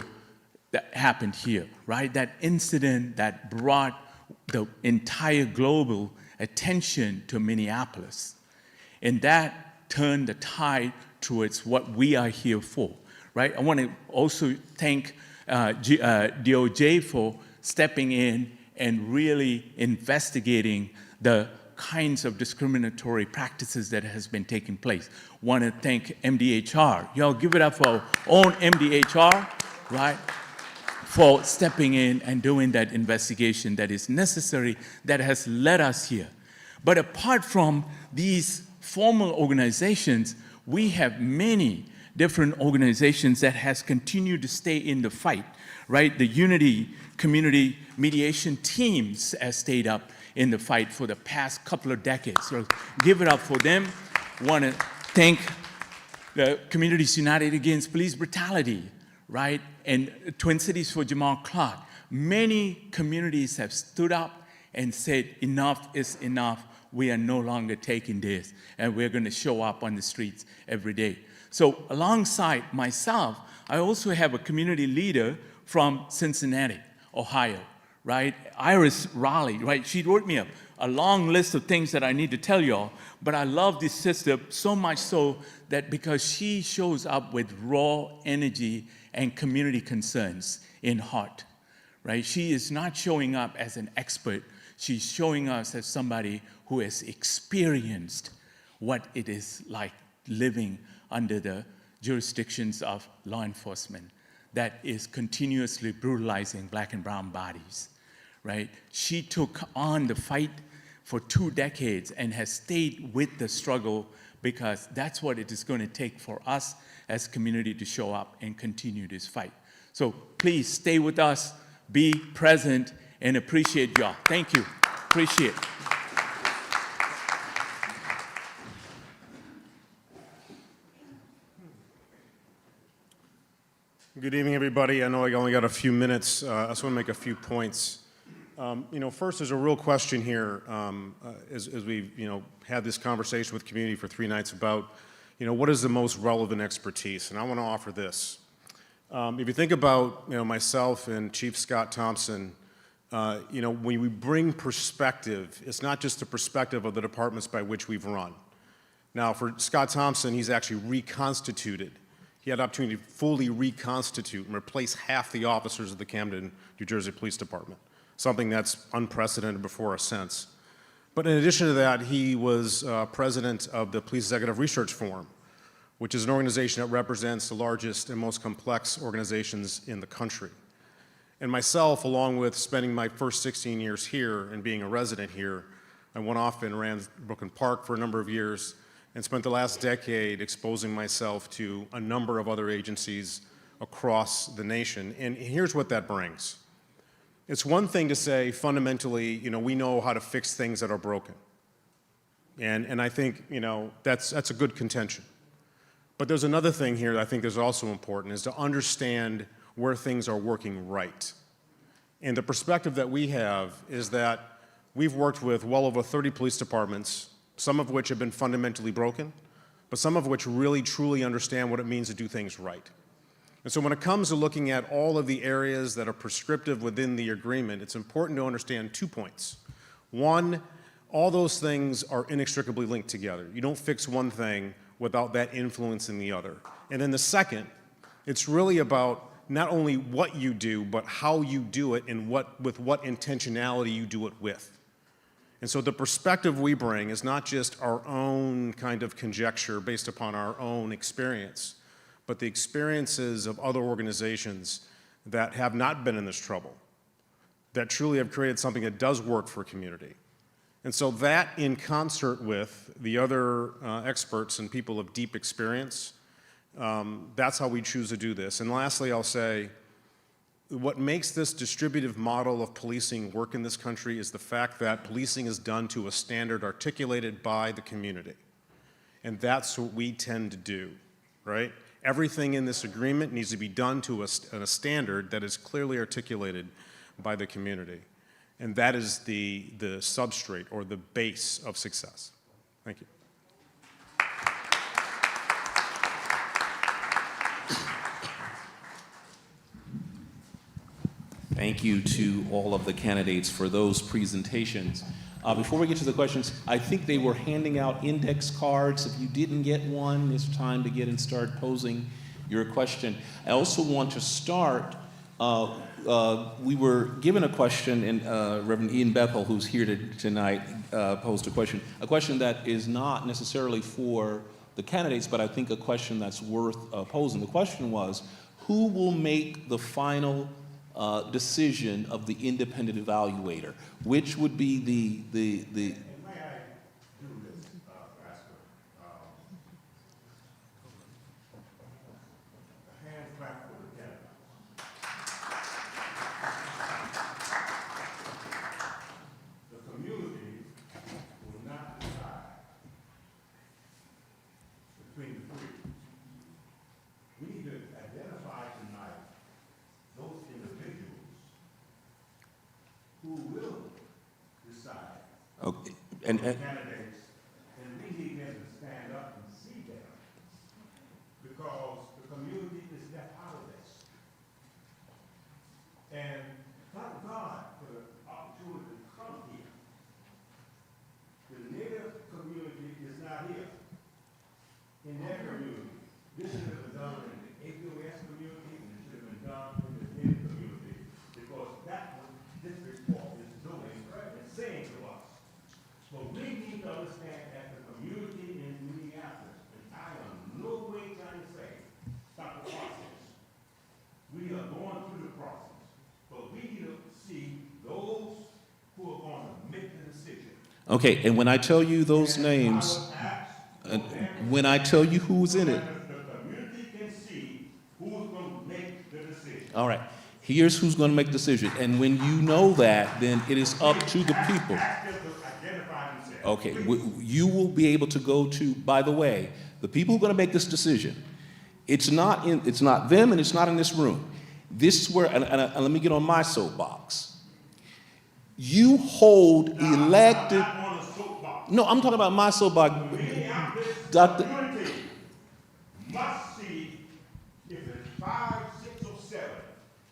S6: that happened here, right? That incident that brought the entire global attention to Minneapolis. And that turned the tide towards what we are here for, right? I want to also thank DOJ for stepping in and really investigating the kinds of discriminatory practices that has been taking place. Want to thank MDHR. Y'all give it up for our own MDHR, right? For stepping in and doing that investigation that is necessary, that has led us here. But apart from these formal organizations, we have many different organizations that has continued to stay in the fight, right? The Unity Community Mediation Teams has stayed up in the fight for the past couple of decades. So give it up for them. Want to thank the Communities United Against Police Brutality, right? And Twin Cities for Jamal Clark. Many communities have stood up and said, enough is enough. We are no longer taking this, and we're going to show up on the streets every day. So alongside myself, I also have a community leader from Cincinnati, Ohio, right? Iris Raleigh, right? She wrote me a long list of things that I need to tell y'all, but I love this sister so much so that because she shows up with raw energy and community concerns in heart, right? She is not showing up as an expert. She's showing us as somebody who has experienced what it is like living under the jurisdictions of law enforcement that is continuously brutalizing black and brown bodies, right? She took on the fight for 2 decades and has stayed with the struggle because that's what it is going to take for us as community to show up and continue this fight. So please stay with us, be present, and appreciate y'all. Thank you. Appreciate it.
S7: Good evening, everybody. I know I only got a few minutes. I just want to make a few points. First, there's a real question here as we've, had this conversation with community for 3 nights about, what is the most relevant expertise? And I want to offer this. If you think about, myself and Chief Scott Thompson, when we bring perspective, it's not just the perspective of the departments by which we've run. Now, for Scott Thompson, he's actually reconstituted. He had the opportunity to fully reconstitute and replace half the officers of the Camden, New Jersey Police Department, something that's unprecedented before or since. But in addition to that, he was president of the Police Executive Research Forum, which is an organization that represents the largest and most complex organizations in the country. And myself, along with spending my first 16 years here and being a resident here, I went off and ran Brooklyn Park for a number of years and spent the last decade exposing myself to a number of other agencies across the nation. And here's what that brings. It's one thing to say, fundamentally, we know how to fix things that are broken. And I think, that's a good contention. But there's another thing here that I think is also important, is to understand where things are working right. And the perspective that we have is that we've worked with well over 30 police departments, some of which have been fundamentally broken, but some of which really truly understand what it means to do things right. And so when it comes to looking at all of the areas that are prescriptive within the agreement, it's important to understand 2 points. One, all those things are inextricably linked together. You don't fix one thing without that influencing the other. And then the second, it's really about not only what you do, but how you do it and with what intentionality you do it with. And so the perspective we bring is not just our own kind of conjecture based upon our own experience, but the experiences of other organizations that have not been in this trouble, that truly have created something that does work for a community. And so that, in concert with the other experts and people of deep experience, that's how we choose to do this. And lastly, I'll say, what makes this distributive model of policing work in this country is the fact that policing is done to a standard articulated by the community. And that's what we tend to do, right? Everything in this agreement needs to be done to a standard that is clearly articulated by the community. And that is the substrate or the base of success. Thank you.
S1: Thank you to all of the candidates for those presentations. Before we get to the questions, I think they were handing out index cards. If you didn't get one, it's time to get and start posing your question. I also want to start, we were given a question, and Reverend Ian Bethel, who's here tonight, posed a question that is not necessarily for the candidates, but I think a question that's worth posing. The question was, who will make the final decision of the independent evaluator, which would be the
S8: May I do this, Pastor? A hand clap for the candidate. The community will not decide between the three. We need to identify tonight those individuals who will
S1: Okay. And,
S8: candidates, and we need them to stand up and see them, because the community is that powerless. And thank God for the opportunity to come here. The Native community is not here. In their community, this should have been done in the APOS community, and it should have been done in the Native community, because that's what this report is doing and saying to us. But we need to understand that the community in Minneapolis, and I am no way trying to say, stop the process. We are going through the process, but we need to see those who are going to make the decision.
S1: okay, and when I tell you those
S8: And
S1: names,
S8: I was asked,
S1: when I tell you who's in it,
S8: the community can see who's going to make the decision.
S1: all right, here's who's going to make the decision. And when you know that, then it is up to the people.
S8: Ask them to identify themselves.
S1: Okay, you will be able to go to, by the way, the people who are going to make this decision, it's not them and it's not in this room. This is where, and let me get on my soapbox. You hold elected,
S8: Not on a soapbox.
S1: no, I'm talking about my soapbox.
S8: Minneapolis
S1: Dr.
S8: community must see if it's 5, 6, or 7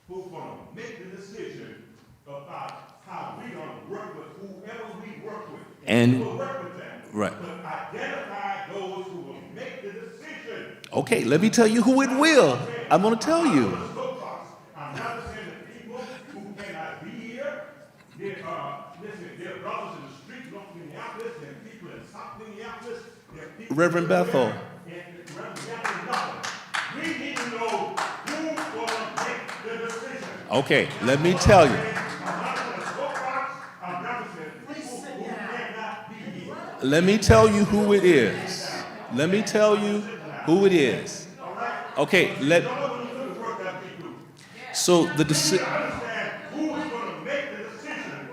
S8: who's going to make the decision about how we going to work with whoever we work with.
S1: And-
S8: we'll work with them.
S1: Right.
S8: But identify those who will make the decision.
S1: Okay, let me tell you who it will. I'm going to tell you.
S8: On a soapbox. I'm not saying the people who cannot be here. Listen, there are brothers in the street of North Minneapolis, there are people in South Minneapolis, there are people.
S1: Reverend Bethel.
S8: And Reverend Bethel, nothing. We need to know who's going to make the decision.
S1: Okay, let me tell you.
S8: I'm not on a soapbox, I'm representing people who cannot be here.
S1: Let me tell you who it is. Let me tell you who it is. Okay, so the decision.
S8: Understand who is going to make the decision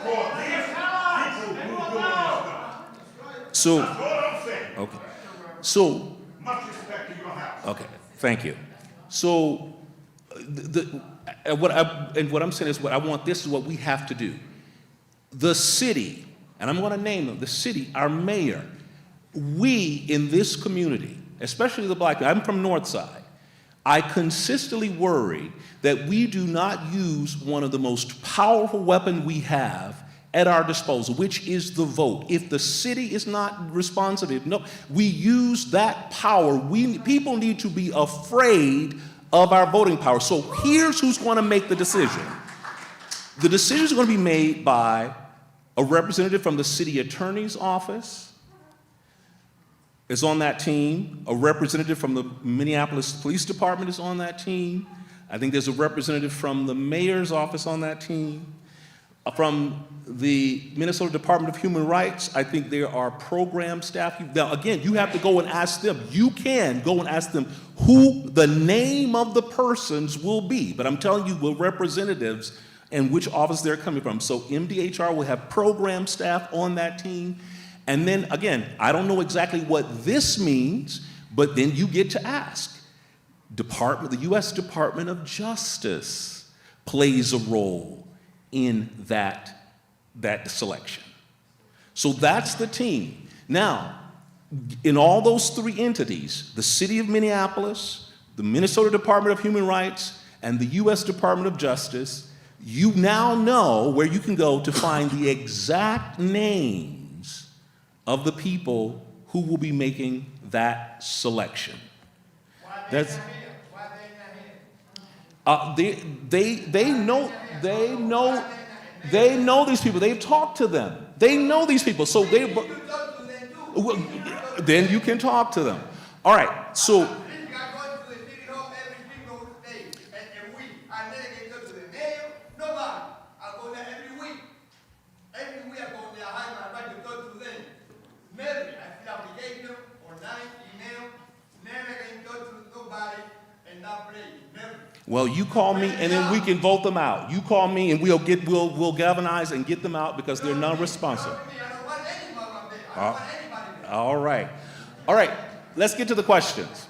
S8: for these people who are doing this stuff.
S1: So,
S8: That's what I'm saying.
S1: okay. So,
S8: Much respect to your house.
S1: okay, thank you. So, what I'm saying is, what I want, this is what we have to do. The city, and I'm going to name them, the city, our mayor, we in this community, especially the black, I'm from Northside, I consistently worry that we do not use one of the most powerful weapons we have at our disposal, which is the vote. If the city is not responsive, no, we use that power. People need to be afraid of our voting power. So here's who's going to make the decision. The decision is going to be made by a representative from the city attorney's office is on that team. A representative from the Minneapolis Police Department is on that team. I think there's a representative from the mayor's office on that team. From the Minnesota Department of Human Rights, I think there are program staff. Now, again, you have to go and ask them. You can go and ask them who the name of the persons will be. But I'm telling you, what representatives and which office they're coming from. So MDHR will have program staff on that team. And then, again, I don't know exactly what this means, but then you get to ask. The U.S. Department of Justice plays a role in that selection. So that's the team. Now, in all those three entities, the City of Minneapolis, the Minnesota Department of Human Rights, and the U.S. Department of Justice, you now know where you can go to find the exact names of the people who will be making that selection. That's they know these people. They've talked to them. They know these people. So well, then you can talk to them. All right. So well, you call me and then we can vote them out. You call me and we'll galvanize and get them out because they're non-responsive. All right. All right. Let's get to the questions.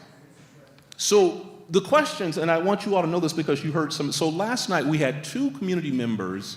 S1: So the questions, and I want you all to know this because you heard some. So last night we had two community members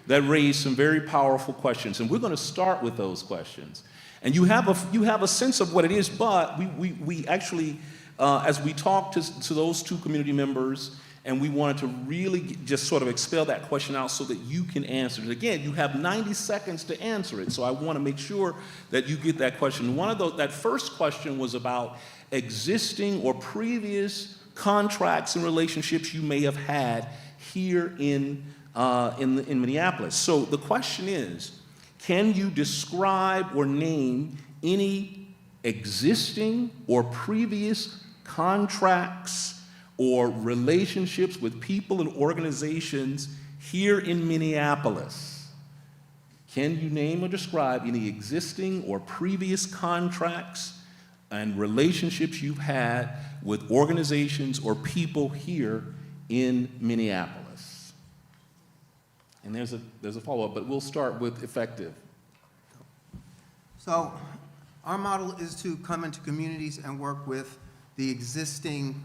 S1: that raised some very powerful questions, and we're going to start with those questions. And you have a sense of what it is, but we actually, as we talked to those two community members, and we wanted to really just sort of expel that question out so that you can answer it. Again, you have 90 seconds to answer it, so I want to make sure that you get that question. That first question was about existing or previous contracts and relationships you may have had here in Minneapolis. So the question is, can you describe or name any existing or previous contracts or relationships with people and organizations here in Minneapolis? Can you name or describe any existing or previous contracts and relationships you've had with organizations or people here in Minneapolis? And there's a follow-up, but we'll start with effective.
S2: So our model is to come into communities and work with the existing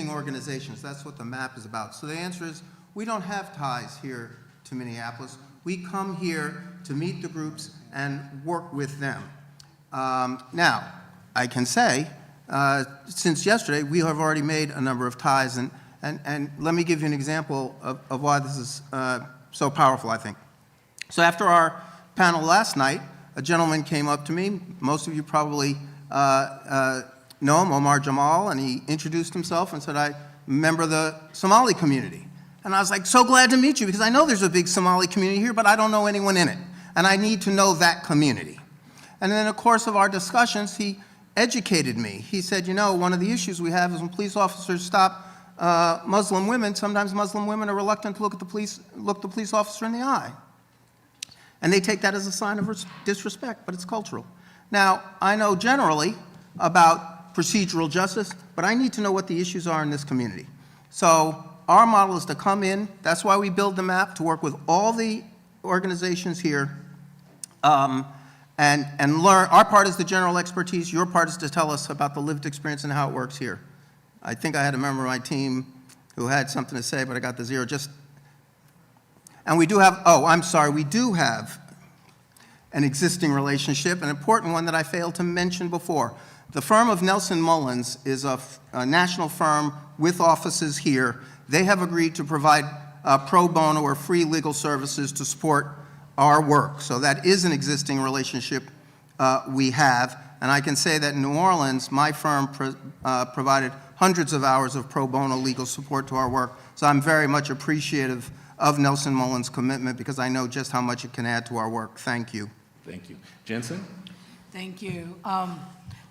S2: organizations. That's what the map is about. So the answer is, we don't have ties here to Minneapolis. We come here to meet the groups and work with them. Now, I can say, since yesterday, we have already made a number of ties, and let me give you an example of why this is so powerful, I think. So after our panel last night, a gentleman came up to me. Most of you probably know him, Omar Jamal, and he introduced himself and said, I'm a member of the Somali community. And I was like, so glad to meet you, because I know there's a big Somali community here, but I don't know anyone in it, and I need to know that community. And in the course of our discussions, he educated me. He said, you know, one of the issues we have is when police officers stop Muslim women, sometimes Muslim women are reluctant to look the police officer in the eye. And they take that as a sign of disrespect, but it's cultural. Now, I know generally about procedural justice, but I need to know what the issues are in this community. So our model is to come in, that's why we build the map, to work with all the organizations here, and learn. Our part is the general expertise, your part is to tell us about the lived experience and how it works here. I think I had a member of my team who had something to say, but I got the zero. And we do have, we do have an existing relationship, an important one that I failed to mention before. The firm of Nelson Mullins is a national firm with offices here. They have agreed to provide pro bono or free legal services to support our work. So that is an existing relationship we have. And I can say that in New Orleans, my firm provided hundreds of hours of pro bono legal support to our work. So I'm very much appreciative of Nelson Mullins' commitment, because I know just how much it can add to our work. Thank you.
S1: Thank you. Jensen?
S3: Thank you.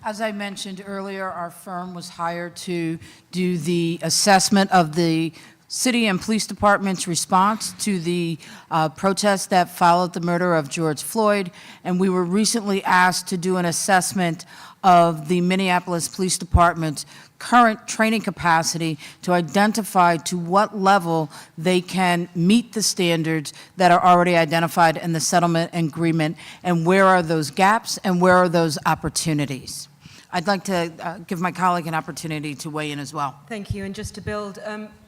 S3: As I mentioned earlier, our firm was hired to do the assessment of the city and police department's response to the protests that followed the murder of George Floyd, and we were recently asked to do an assessment of the Minneapolis Police Department's current training capacity to identify to what level they can meet the standards that are already identified in the settlement agreement, and where are those gaps and where are those opportunities. I'd like to give my colleague an opportunity to weigh in as well.
S4: Thank you. And just to build,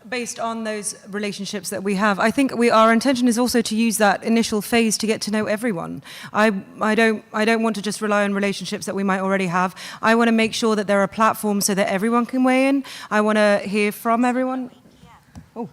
S4: based on those relationships that we have, I think our intention is also to use that initial phase to get to know everyone. I don't want to just rely on relationships that we might already have. I want to make sure that there are platforms so that everyone can weigh in. I want to hear from everyone. Oh,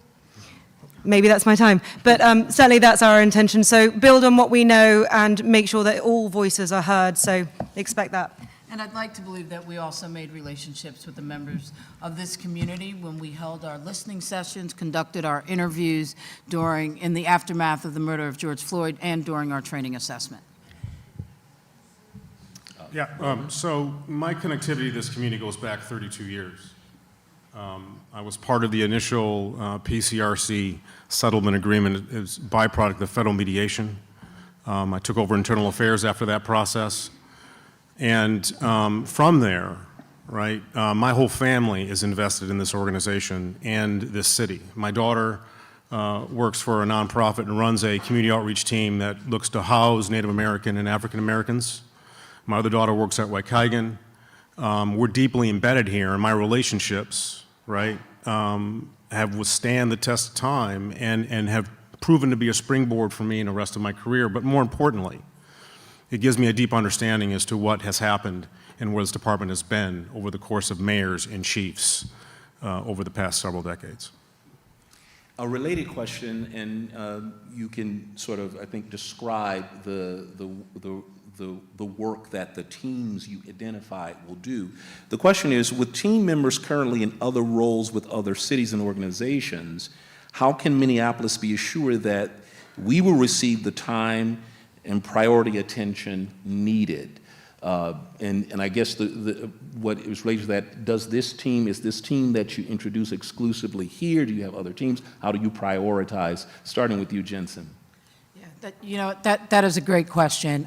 S4: maybe that's my time. But certainly that's our intention. So build on what we know and make sure that all voices are heard. So expect that.
S3: And I'd like to believe that we also made relationships with the members of this community when we held our listening sessions, conducted our interviews in the aftermath of the murder of George Floyd, and during our training assessment.
S7: So my connectivity to this community goes back 32 years. I was part of the initial PCRC settlement agreement as a byproduct of federal mediation. I took over internal affairs after that process. And from there, right, my whole family is invested in this organization and this city. My daughter works for a nonprofit and runs a community outreach team that looks to house Native American and African Americans. My other daughter works at Waukegan. We're deeply embedded here, and my relationships, right, have withstand the test of time and have proven to be a springboard for me in the rest of my career, but more importantly, it gives me a deep understanding as to what has happened and where this department has been over the course of mayors and chiefs over the past several decades.
S1: A related question, and you can sort of, I think, describe the work that the teams you identified will do. The question is, with team members currently in other roles with other cities and organizations, how can Minneapolis be assured that we will receive the time and priority attention needed? And I guess what is related to that, is this team that you introduce exclusively here? Do you have other teams? How do you prioritize? Starting with you, Jensen.
S3: Yeah, that is a great question.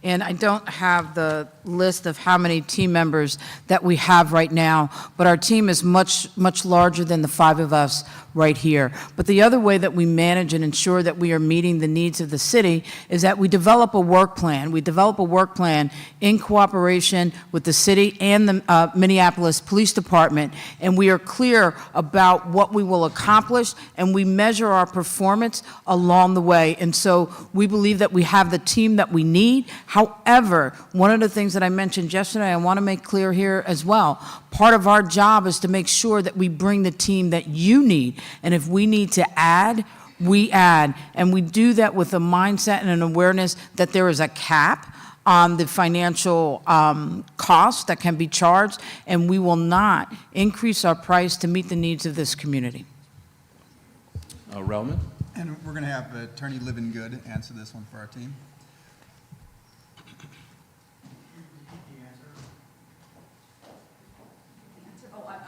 S3: And I don't have the list of how many team members that we have right now, but our team is much larger than the 5 of us right here. But the other way that we manage and ensure that we are meeting the needs of the city is that we develop a work plan. We develop a work plan in cooperation with the city and the Minneapolis Police Department, and we are clear about what we will accomplish, and we measure our performance along the way. And so we believe that we have the team that we need. However, one of the things that I mentioned yesterday, I want to make clear here as well. Part of our job is to make sure that we bring the team that you need. And if we need to add, we add. And we do that with a mindset and an awareness that there is a cap on the financial cost that can be charged, and we will not increase our price to meet the needs of this community.
S1: Relman?
S9: And we're going to have Attorney Livingood answer this one for our team.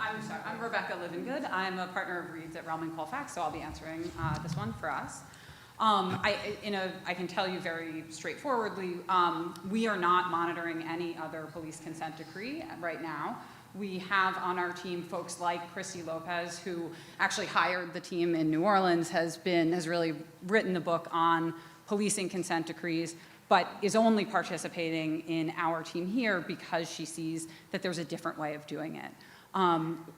S10: I'm sorry, I'm Rebecca Livingood. I'm a partner of Reed's at Relman Colfax, so I'll be answering this one for us. I can tell you very straightforwardly, we are not monitoring any other police consent decree right now. We have on our team folks like Christy Lopez, who actually hired the team in New Orleans, has really written the book on policing consent decrees, but is only participating in our team here because she sees that there's a different way of doing it.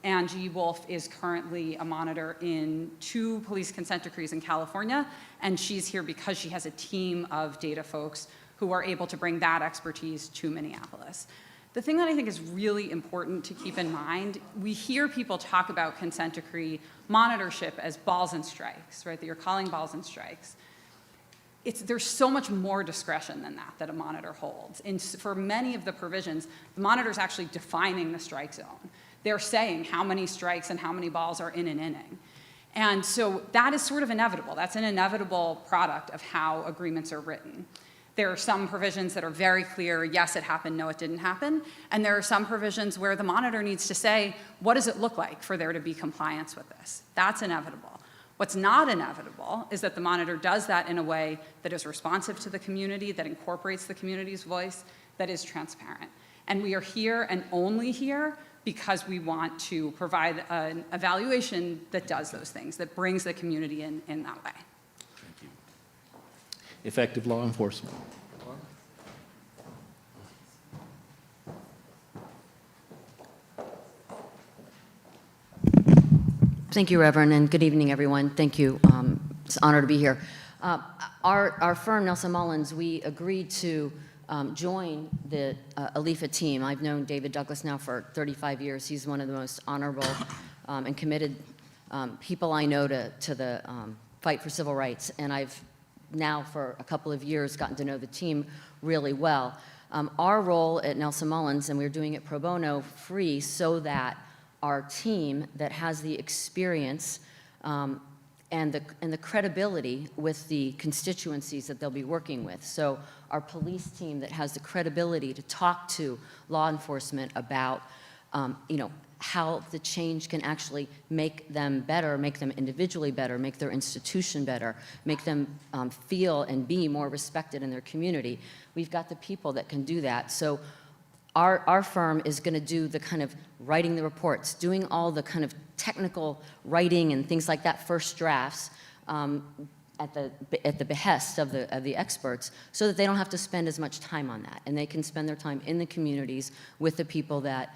S10: Angie Wolf is currently a monitor in 2 police consent decrees in California, and she's here because she has a team of data folks who are able to bring that expertise to Minneapolis. The thing that I think is really important to keep in mind, we hear people talk about consent decree monitorship as balls and strikes, right? That you're calling balls and strikes. There's so much more discretion than that a monitor holds. And for many of the provisions, the monitor's actually defining the strike zone. They're saying how many strikes and how many balls are in an inning. And so that is sort of inevitable. That's an inevitable product of how agreements are written. There are some provisions that are very clear, yes, it happened, no, it didn't happen. And there are some provisions where the monitor needs to say, what does it look like for there to be compliance with this? That's inevitable. What's not inevitable is that the monitor does that in a way that is responsive to the community, that incorporates the community's voice, that is transparent. And we are here and only here because we want to provide an evaluation that does those things, that brings the community in that way.
S1: Thank you. Effective law enforcement.
S11: Thank you, Reverend, and good evening, everyone. Thank you. It's an honor to be here. Our firm, Nelson Mullins, we agreed to join the ELEFA team. I've known David Douglas now for 35 years. He's one of the most honorable and committed people I know to the fight for civil rights, and I've now for a couple of years gotten to know the team really well. Our role at Nelson Mullins, and we're doing it pro bono free so that our team that has the experience and the credibility with the constituencies that they'll be working with. So our police team that has the credibility to talk to law enforcement about, how the change can actually make them better, make them individually better, make their institution better, make them feel and be more respected in their community. We've got the people that can do that. So our firm is going to do the kind of writing the reports, doing all the kind of technical writing and things like that, first drafts, at the behest of the experts, so that they don't have to spend as much time on that, and they can spend their time in the communities with the people that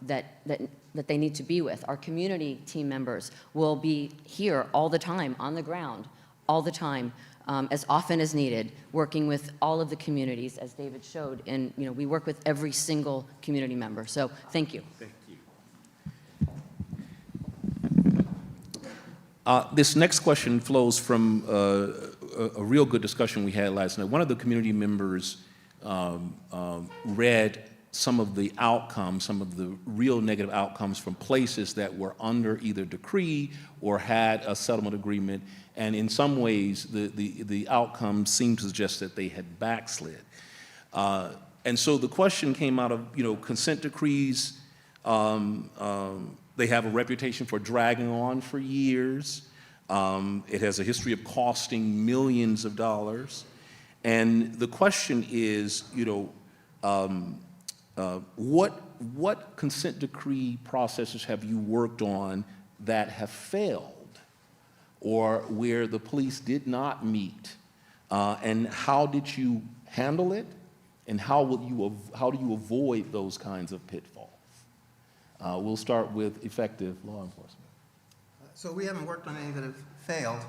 S11: that they need to be with. Our community team members will be here all the time on the ground, all the time, as often as needed, working with all of the communities, as David showed, and we work with every single community member. So thank you.
S1: Thank you. This next question flows from a real good discussion we had last night. One of the community members read some of the outcomes, some of the real negative outcomes from places that were under either decree or had a settlement agreement, and in some ways the outcomes seemed to suggest that they had backslid. And so the question came out of, consent decrees. They have a reputation for dragging on for years. It has a history of costing millions of dollars. And the question is, what consent decree processes have you worked on that have failed, or where the police did not meet, and how did you handle it, and how do you avoid those kinds of pitfalls? We'll start with effective law enforcement.
S2: So we haven't worked on any that have failed.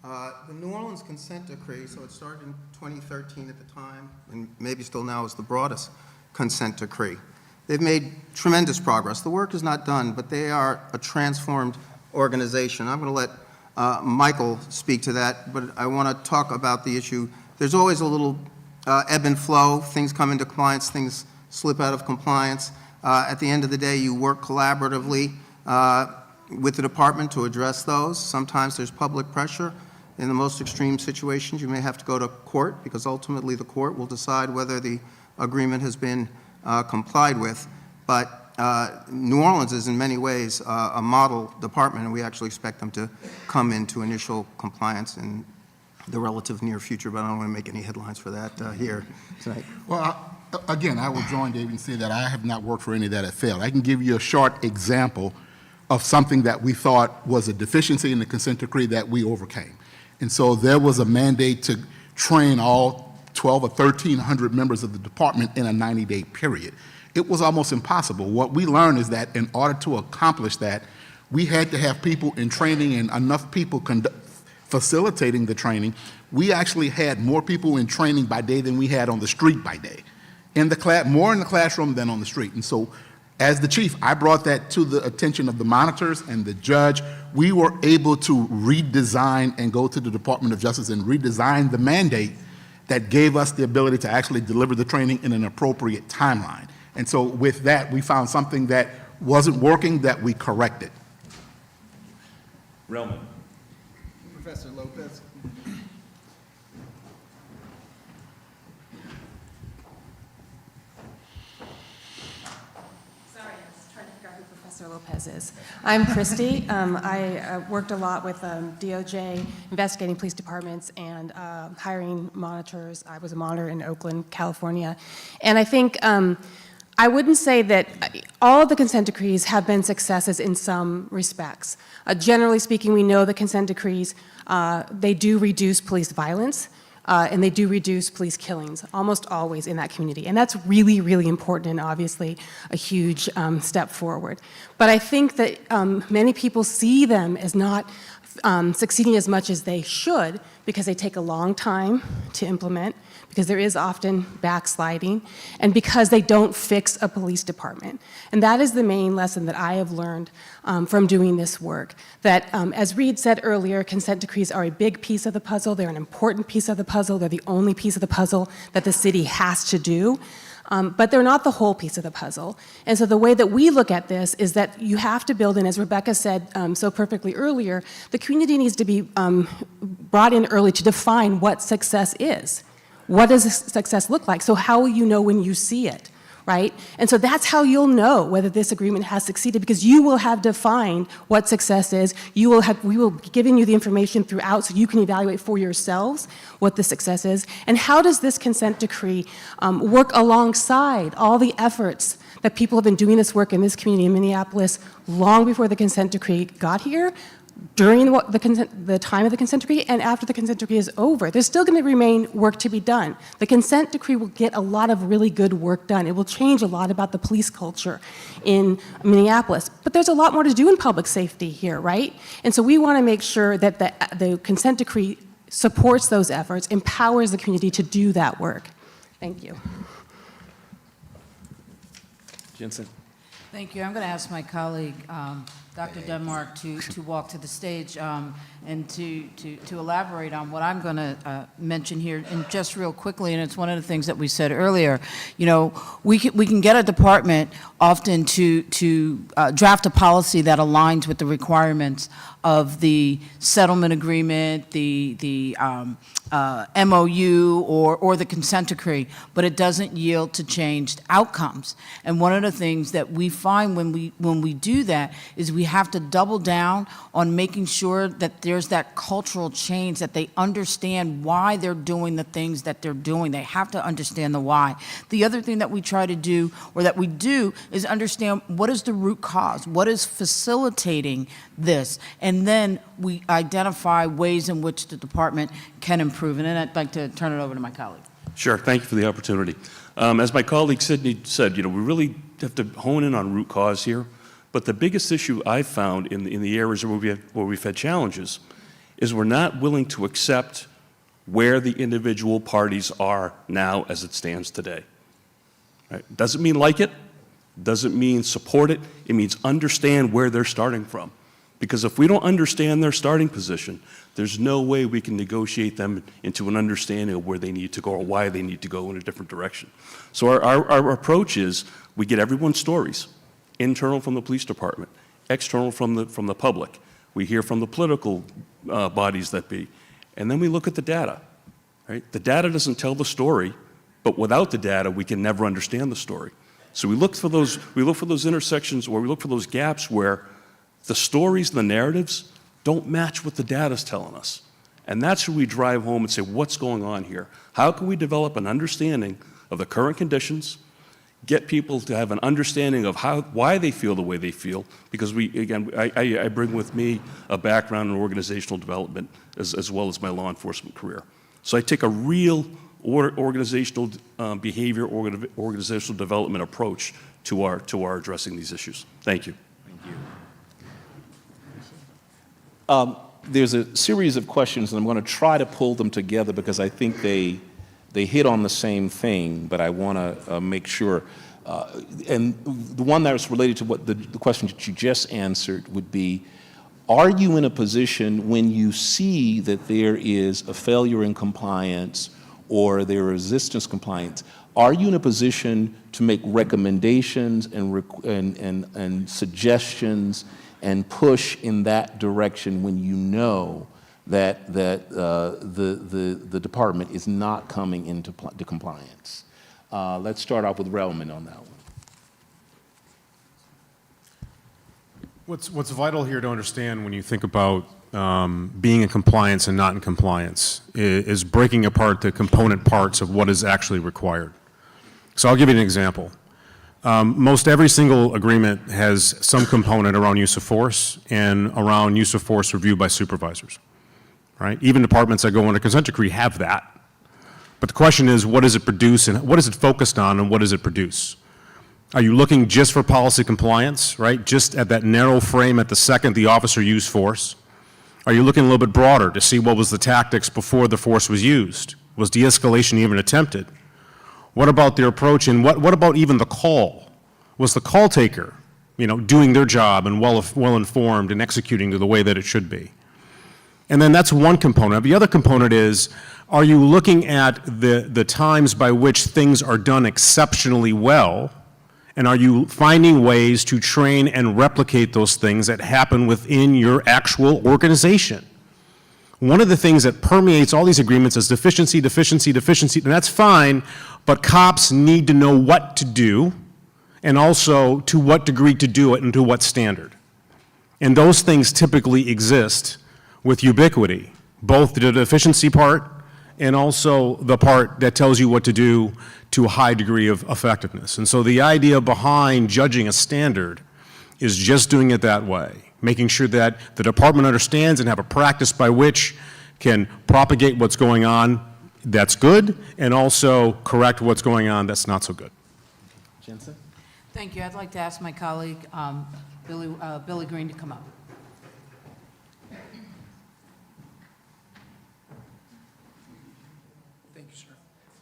S2: The New Orleans consent decree, so it started in 2013 at the time, and maybe still now is the broadest consent decree. They've made tremendous progress. The work is not done, but they are a transformed organization. I'm going to let Michael speak to that, but I want to talk about the issue. There's always a little ebb and flow. Things come into compliance, things slip out of compliance. At the end of the day, you work collaboratively with the department to address those. Sometimes there's public pressure. In the most extreme situations, you may have to go to court, because ultimately the court will decide whether the agreement has been complied with. But New Orleans is in many ways a model department, and we actually expect them to come into initial compliance in the relative near future, but I don't want to make any headlines for that here tonight.
S12: Well, again, I will join David and say that I have not worked for any that have failed. I can give you a short example of something that we thought was a deficiency in the consent decree that we overcame. And so there was a mandate to train all 12 or 1,300 members of the department in a 90-day period. It was almost impossible. What we learned is that in order to accomplish that, we had to have people in training and enough people facilitating the training. We actually had more people in training by day than we had on the street by day. More in the classroom than on the street. And so as the chief, I brought that to the attention of the monitors and the judge. We were able to redesign and go to the Department of Justice and redesign the mandate that gave us the ability to actually deliver the training in an appropriate timeline. And so with that, we found something that wasn't working that we corrected.
S1: Relman.
S9: Professor Lopez.
S13: Professor Lopez is. I'm Christy. I worked a lot with DOJ, investigating police departments, and hiring monitors. I was a monitor in Oakland, California. And I think I wouldn't say that all of the consent decrees have been successes in some respects. Generally speaking, we know the consent decrees, they do reduce police violence. And they do reduce police killings, almost always in that community. And that's really, really important and obviously a huge step forward. But I think that many people see them as not succeeding as much as they should, because they take a long time to implement, because there is often backsliding, and because they don't fix a police department. And that is the main lesson that I have learned from doing this work, that as Reed said earlier, consent decrees are a big piece of the puzzle. They're an important piece of the puzzle. They're the only piece of the puzzle that the city has to do. But they're not the whole piece of the puzzle. And so the way that we look at this is that you have to build in, as Rebecca said so perfectly earlier, the community needs to be brought in early to define what success is. What does success look like? So how will you know when you see it, right? And so that's how you'll know whether this agreement has succeeded, because you will have defined what success is. We will be giving you the information throughout so you can evaluate for yourselves what the success is. And how does this consent decree work alongside all the efforts that people have been doing this work in this community in Minneapolis long before the consent decree got here, during the time of the consent decree, and after the consent decree is over. There's still going to remain work to be done. The consent decree will get a lot of really good work done. It will change a lot about the police culture in Minneapolis. But there's a lot more to do in public safety here, right? And so we want to make sure that the consent decree supports those efforts, empowers the community to do that work. Thank you.
S1: Jensen.
S3: Thank you. I'm going to ask my colleague, Dr. Denmark, to walk to the stage and to elaborate on what I'm going to mention here. And just real quickly, and it's one of the things that we said earlier, you know, we can get a department often to draft a policy that aligns with the requirements of the settlement agreement, the MOU, or the consent decree, but it doesn't yield to changed outcomes. And one of the things that we find when we do that is we have to double down on making sure that there's that cultural change, that they understand why they're doing the things that they're doing. They have to understand the why. The other thing that we try to do, or that we do, is understand what is the root cause, what is facilitating this, and then we identify ways in which the department can improve. And then I'd like to turn it over to my colleague.
S14: Sure, thank you for the opportunity. As my colleague Sydney said, you know, we really have to hone in on root cause here. But the biggest issue I've found in the areas where we've had challenges is we're not willing to accept where the individual parties are now as it stands today. Right? Doesn't mean like it, doesn't mean support it, it means understand where they're starting from. Because if we don't understand their starting position, there's no way we can negotiate them into an understanding of where they need to go or why they need to go in a different direction. So our approach is we get everyone's stories, internal from the police department, external from the public. We hear from the political bodies that be, and then we look at the data. Right? The data doesn't tell the story, but without the data, we can never understand the story. So we look for those intersections, or we look for those gaps where the stories and the narratives don't match what the data's telling us. And that's where we drive home and say, what's going on here? How can we develop an understanding of the current conditions, get people to have an understanding of why they feel the way they feel? Because I bring with me a background in organizational development as well as my law enforcement career. So I take a real organizational behavior, organizational development approach to our addressing these issues. Thank you.
S1: There's a series of questions, and I'm going to try to pull them together because I think they hit on the same thing, but I want to make sure. And the one that was related to what the question that you just answered would be, are you in a position when you see that there is a failure in compliance or there is resistance compliance, are you in a position to make recommendations and suggestions and push in that direction when you know that the department is not coming into compliance? Let's start off with Relman on that one.
S7: What's vital here to understand when you think about being in compliance and not in compliance is breaking apart the component parts of what is actually required. So I'll give you an example. Most every single agreement has some component around use of force and around use of force reviewed by supervisors, right? Even departments that go under consent decree have that. But the question is, what does it produce and what is it focused on and what does it produce? Are you looking just for policy compliance, right? Just at that narrow frame at the second the officer used force? Are you looking a little bit broader to see what was the tactics before the force was used? Was de-escalation even attempted? What about their approach, and what about even the call? Was the call taker, you know, doing their job and well informed and executing to the way that it should be? And then that's one component. The other component is, are you looking at the times by which things are done exceptionally well, and are you finding ways to train and replicate those things that happen within your actual organization? One of the things that permeates all these agreements is deficiency, deficiency, deficiency, and that's fine, but cops need to know what to do and also to what degree to do it and to what standard. And those things typically exist with ubiquity, both the deficiency part and also the part that tells you what to do to a high degree of effectiveness. And so the idea behind judging a standard is just doing it that way, making sure that the department understands and have a practice by which can propagate what's going on that's good and also correct what's going on that's not so good.
S1: Jensen?
S3: Thank you. I'd like to ask my colleague, Billy Green, to come up.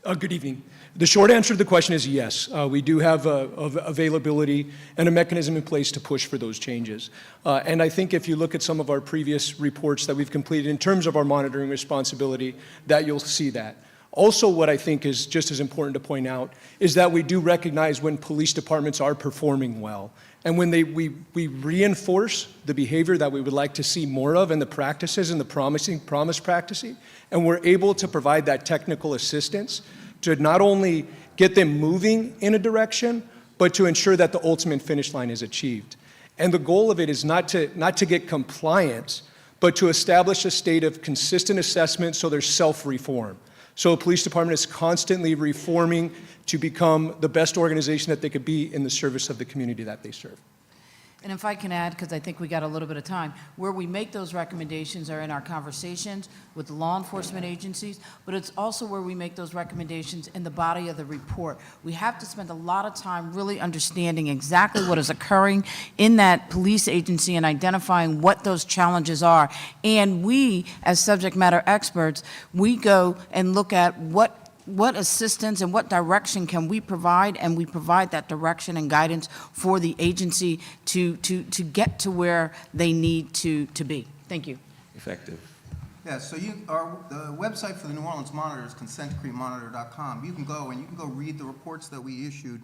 S15: Good evening. The short answer to the question is yes. We do have availability and a mechanism in place to push for those changes. And I think if you look at some of our previous reports that we've completed in terms of our monitoring responsibility, that you'll see that. Also, what I think is just as important to point out is that we do recognize when police departments are performing well. And when we reinforce the behavior that we would like to see more of and the practices and the promise practicing, and we're able to provide that technical assistance to not only get them moving in a direction, but to ensure that the ultimate finish line is achieved. And the goal of it is not to get compliance, but to establish a state of consistent assessment so there's self-reform. So a police department is constantly reforming to become the best organization that they could be in the service of the community that they serve.
S3: And if I can add, because I think we got a little bit of time, where we make those recommendations are in our conversations with law enforcement agencies, but it's also where we make those recommendations in the body of the report. We have to spend a lot of time really understanding exactly what is occurring in that police agency and identifying what those challenges are. And we, as subject matter experts, we go and look at what assistance and what direction can we provide, and we provide that direction and guidance for the agency to get to where they need to be. Thank you.
S1: Effective.
S2: Yeah, so the website for the New Orleans Monitor is consentdecreemonitor.com. You can go read the reports that we issued,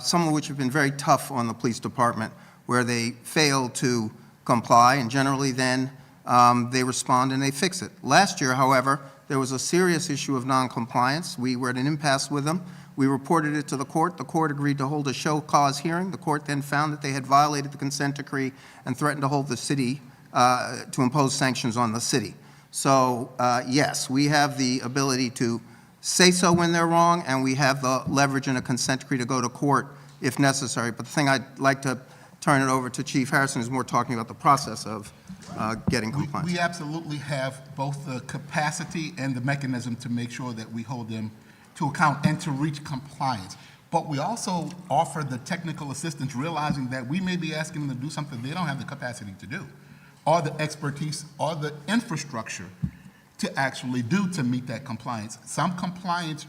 S2: some of which have been very tough on the police department, where they fail to comply, and generally then they respond and they fix it. Last year, however, there was a serious issue of noncompliance. We were at an impasse with them. We reported it to the court. The court agreed to hold a show cause hearing. The court then found that they had violated the consent decree and threatened to hold the city, to impose sanctions on the city. So yes, we have the ability to say so when they're wrong, and we have the leverage in a consent decree to go to court if necessary. But the thing I'd like to turn it over to Chief Harrison is more talking about the process of getting compliance.
S12: We absolutely have both the capacity and the mechanism to make sure that we hold them to account and to reach compliance. But we also offer the technical assistance, realizing that we may be asking them to do something they don't have the capacity to do, or the expertise, or the infrastructure to actually do to meet that compliance. Some compliance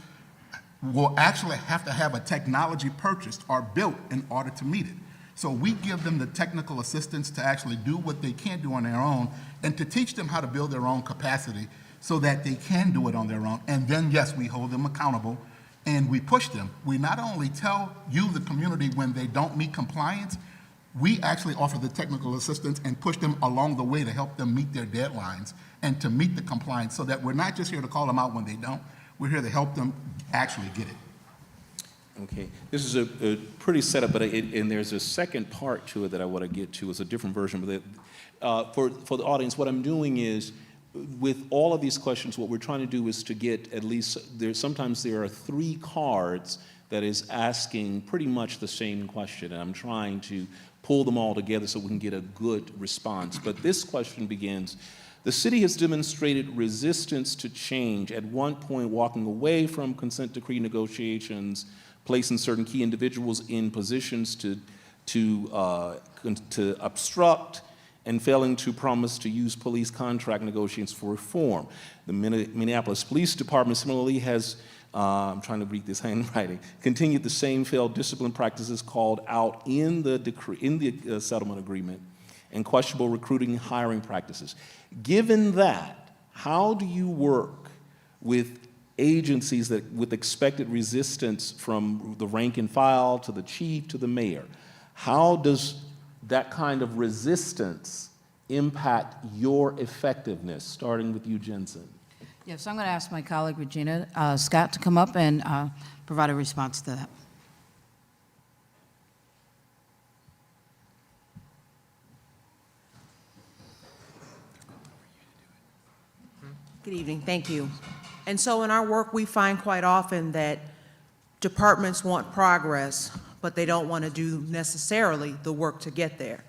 S12: will actually have to have a technology purchased or built in order to meet it. So we give them the technical assistance to actually do what they can't do on their own, and to teach them how to build their own capacity so that they can do it on their own. And then, yes, we hold them accountable and we push them. We not only tell you, the community, when they don't meet compliance, we actually offer the technical assistance and push them along the way to help them meet their deadlines and to meet the compliance, so that we're not just here to call them out when they don't. We're here to help them actually get it.
S1: Okay, this is a pretty setup, but and there's a second part to it that I want to get to. It's a different version, but for the audience, what I'm doing is, with all of these questions, what we're trying to do is to get at least, sometimes there are 3 cards that is asking pretty much the same question, and I'm trying to pull them all together so we can get a good response. But this question begins: the city has demonstrated resistance to change, at one point walking away from consent decree negotiations, placing certain key individuals in positions to obstruct, and failing to promise to use police contract negotiations for reform. The Minneapolis Police Department similarly has, I'm trying to read this handwriting, continued the same failed discipline practices called out in the decree, in the settlement agreement, and questionable recruiting and hiring practices. Given that, how do you work with agencies that with expected resistance from the rank and file to the chief to the mayor? How does that kind of resistance impact your effectiveness, starting with you, Jensen?
S3: Yes, I'm going to ask my colleague Regina Scott to come up and provide a response to that.
S16: Good evening, thank you. And so in our work, we find quite often that departments want progress, but they don't want to do necessarily the work to get there.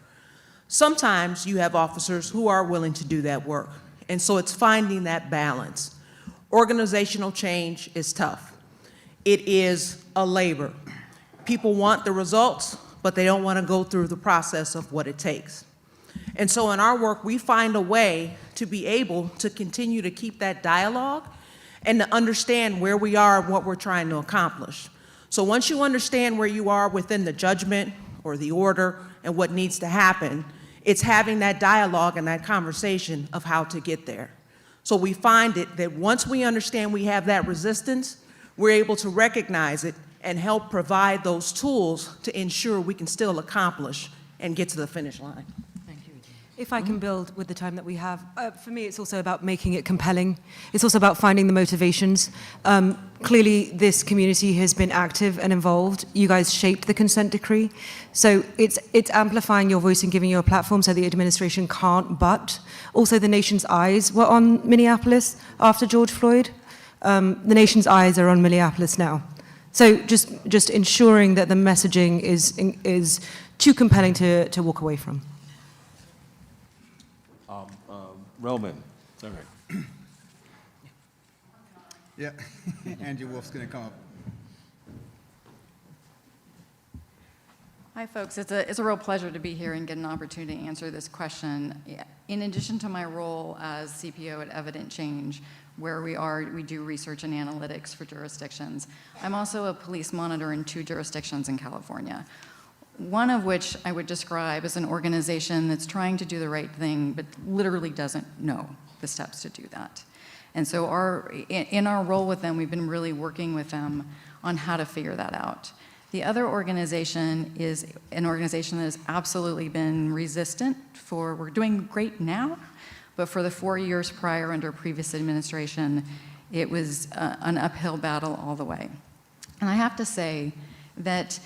S16: Sometimes you have officers who are willing to do that work, and so it's finding that balance. Organizational change is tough. It is a labor. People want the results, but they don't want to go through the process of what it takes. And so in our work, we find a way to be able to continue to keep that dialogue and to understand where we are and what we're trying to accomplish. So once you understand where you are within the judgment or the order and what needs to happen, it's having that dialogue and that conversation of how to get there. So we find it that once we understand we have that resistance, we're able to recognize it and help provide those tools to ensure we can still accomplish and get to the finish line.
S4: If I can build with the time that we have, for me it's also about making it compelling. It's also about finding the motivations. Clearly this community has been active and involved. You guys shaped the consent decree. So it's amplifying your voice and giving you a platform so the administration can't but. Also the nation's eyes were on Minneapolis after George Floyd. The nation's eyes are on Minneapolis now. So just ensuring that the messaging is too compelling to walk away from.
S1: Relman, all right.
S5: Yeah, Andrew Wolf's going to come up.
S17: Hi, folks. It's a real pleasure to be here and get an opportunity to answer this question. In addition to my role as CPO at Evident Change, where we do research and analytics for jurisdictions, I'm also a police monitor in 2 jurisdictions in California. One of which I would describe as an organization that's trying to do the right thing, but literally doesn't know the steps to do that. And so in our role with them, we've been really working with them on how to figure that out. The other organization is an organization that has absolutely been resistant we're doing great now, but for the 4 years prior under previous administration, it was an uphill battle all the way. And I have to say that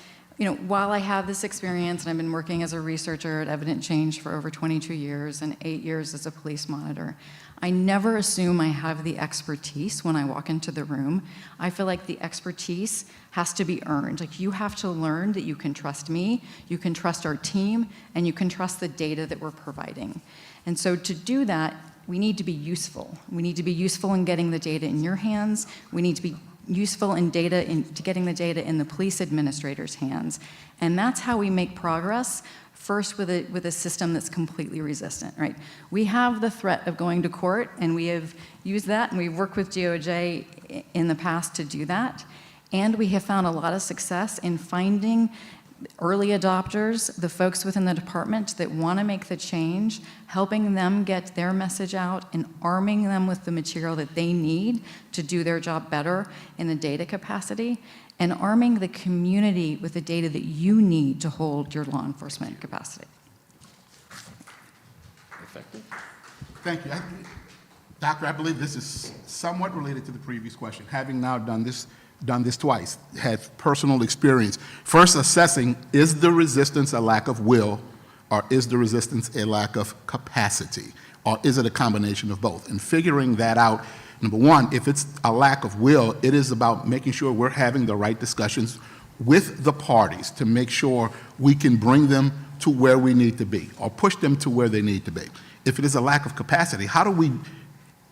S17: while I have this experience and I've been working as a researcher at Evident Change for over 22 years and 8 years as a police monitor, I never assume I have the expertise when I walk into the room. I feel like the expertise has to be earned. Like you have to learn that you can trust me, you can trust our team, and you can trust the data that we're providing. And so to do that, we need to be useful. We need to be useful in getting the data in your hands. We need to be useful in getting the data in the police administrator's hands. And that's how we make progress, first with a system that's completely resistant, right? We have the threat of going to court, and we have used that, and we've worked with DOJ in the past to do that. And we have found a lot of success in finding early adopters, the folks within the department that want to make the change, helping them get their message out and arming them with the material that they need to do their job better in the data capacity, and arming the community with the data that you need to hold your law enforcement capacity.
S1: Effective?
S12: Thank you. Doctor, I believe this is somewhat related to the previous question. Having now done this twice, have personal experience. First, assessing, is the resistance a lack of will, or is the resistance a lack of capacity, or is it a combination of both? And figuring that out, number one, if it's a lack of will, it is about making sure we're having the right discussions with the parties to make sure we can bring them to where we need to be, or push them to where they need to be. If it is a lack of capacity, how do we,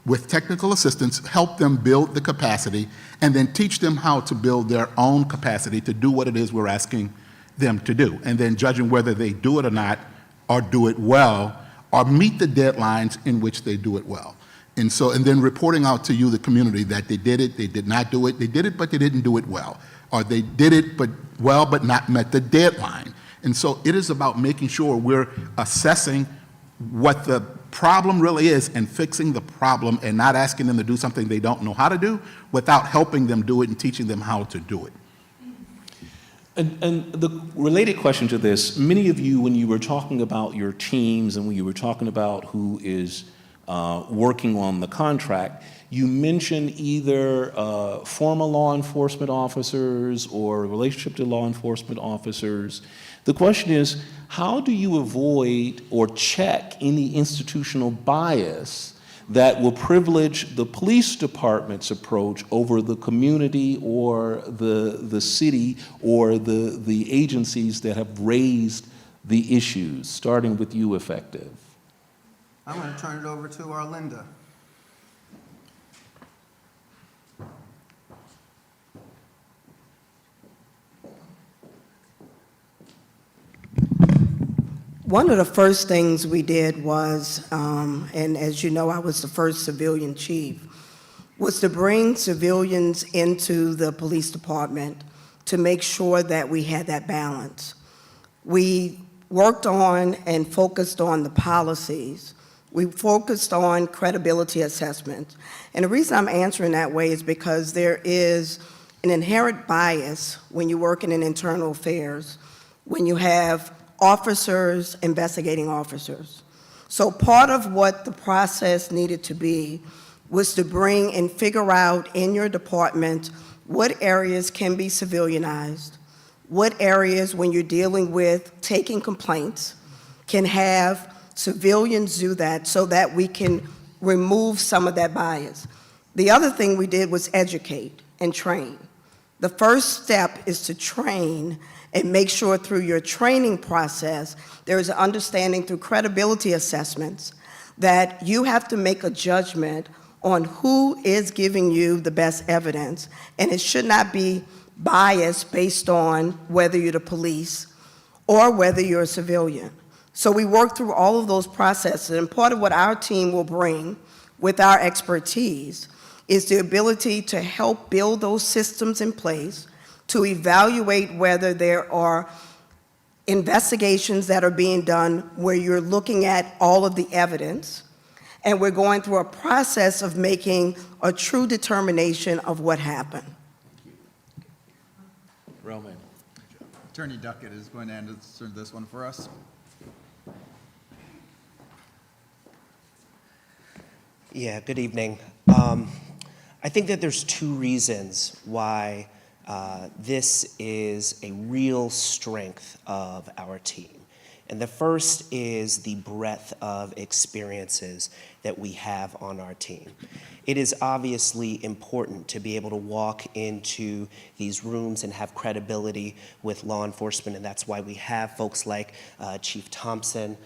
S12: with technical assistance, help them build the capacity and then teach them how to build their own capacity to do what it is we're asking them to do, and then judging whether they do it or not, or do it well, or meet the deadlines in which they do it well. And then reporting out to you, the community, that they did it, they did not do it, they did it but they didn't do it well, or they did it but not met the deadline. And so it is about making sure we're assessing what the problem really is and fixing the problem, and not asking them to do something they don't know how to do without helping them do it and teaching them how to do it.
S1: And the related question to this, many of you, when you were talking about your teams and when you were talking about who is working on the contract, you mentioned either former law enforcement officers or relationship to law enforcement officers. The question is, how do you avoid or check any institutional bias that will privilege the police department's approach over the community or the city or the agencies that have raised the issues, starting with you, Effective?
S2: I'm going to turn it over to Arlinda.
S18: One of the first things we did was, and as you know, I was the first civilian chief, was to bring civilians into the police department to make sure that we had that balance. We worked on and focused on the policies. We focused on credibility assessment. And the reason I'm answering that way is because there is an inherent bias when you work in internal affairs, when you have officers investigating officers. So part of what the process needed to be was to bring and figure out in your department what areas can be civilianized, what areas, when you're dealing with taking complaints, can have civilians do that so that we can remove some of that bias. The other thing we did was educate and train. The first step is to train and make sure through your training process, there is an understanding through credibility assessments that you have to make a judgment on who is giving you the best evidence, and it should not be biased based on whether you're the police or whether you're a civilian. So we work through all of those processes, and part of what our team will bring with our expertise is the ability to help build those systems in place to evaluate whether there are investigations that are being done where you're looking at all of the evidence, and we're going through a process of making a true determination of what happened.
S1: Roman.
S9: Attorney Duckett is going to answer this one for us.
S19: Yeah, good evening. I think that there's two reasons why this is a real strength of our team. And the first is the breadth of experiences that we have on our team. It is obviously important to be able to walk into these rooms and have credibility with law enforcement, and that's why we have folks like Chief Thompson,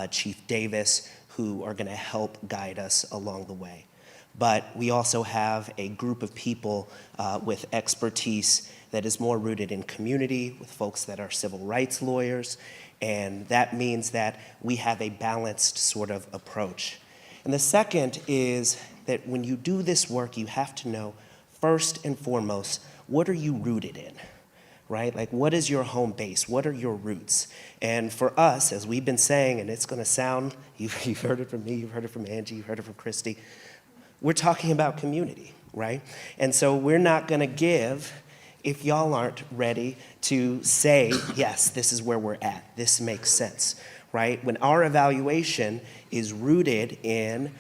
S19: Chief Davis, who are going to help guide us along the way. But we also have a group of people with expertise that is more rooted in community, with folks that are civil rights lawyers, and that means that we have a balanced sort of approach. And the second is that when you do this work, you have to know, first and foremost, what are you rooted in, right? Like, what is your home base? What are your roots? And for us, as we've been saying, and it's gonna sound, you've heard it from me, you've heard it from Angie, you've heard it from Christy, we're talking about community, right? And so we're not gonna give if y'all aren't ready to say, yes, this is where we're at, this makes sense, right? When our evaluation is rooted in,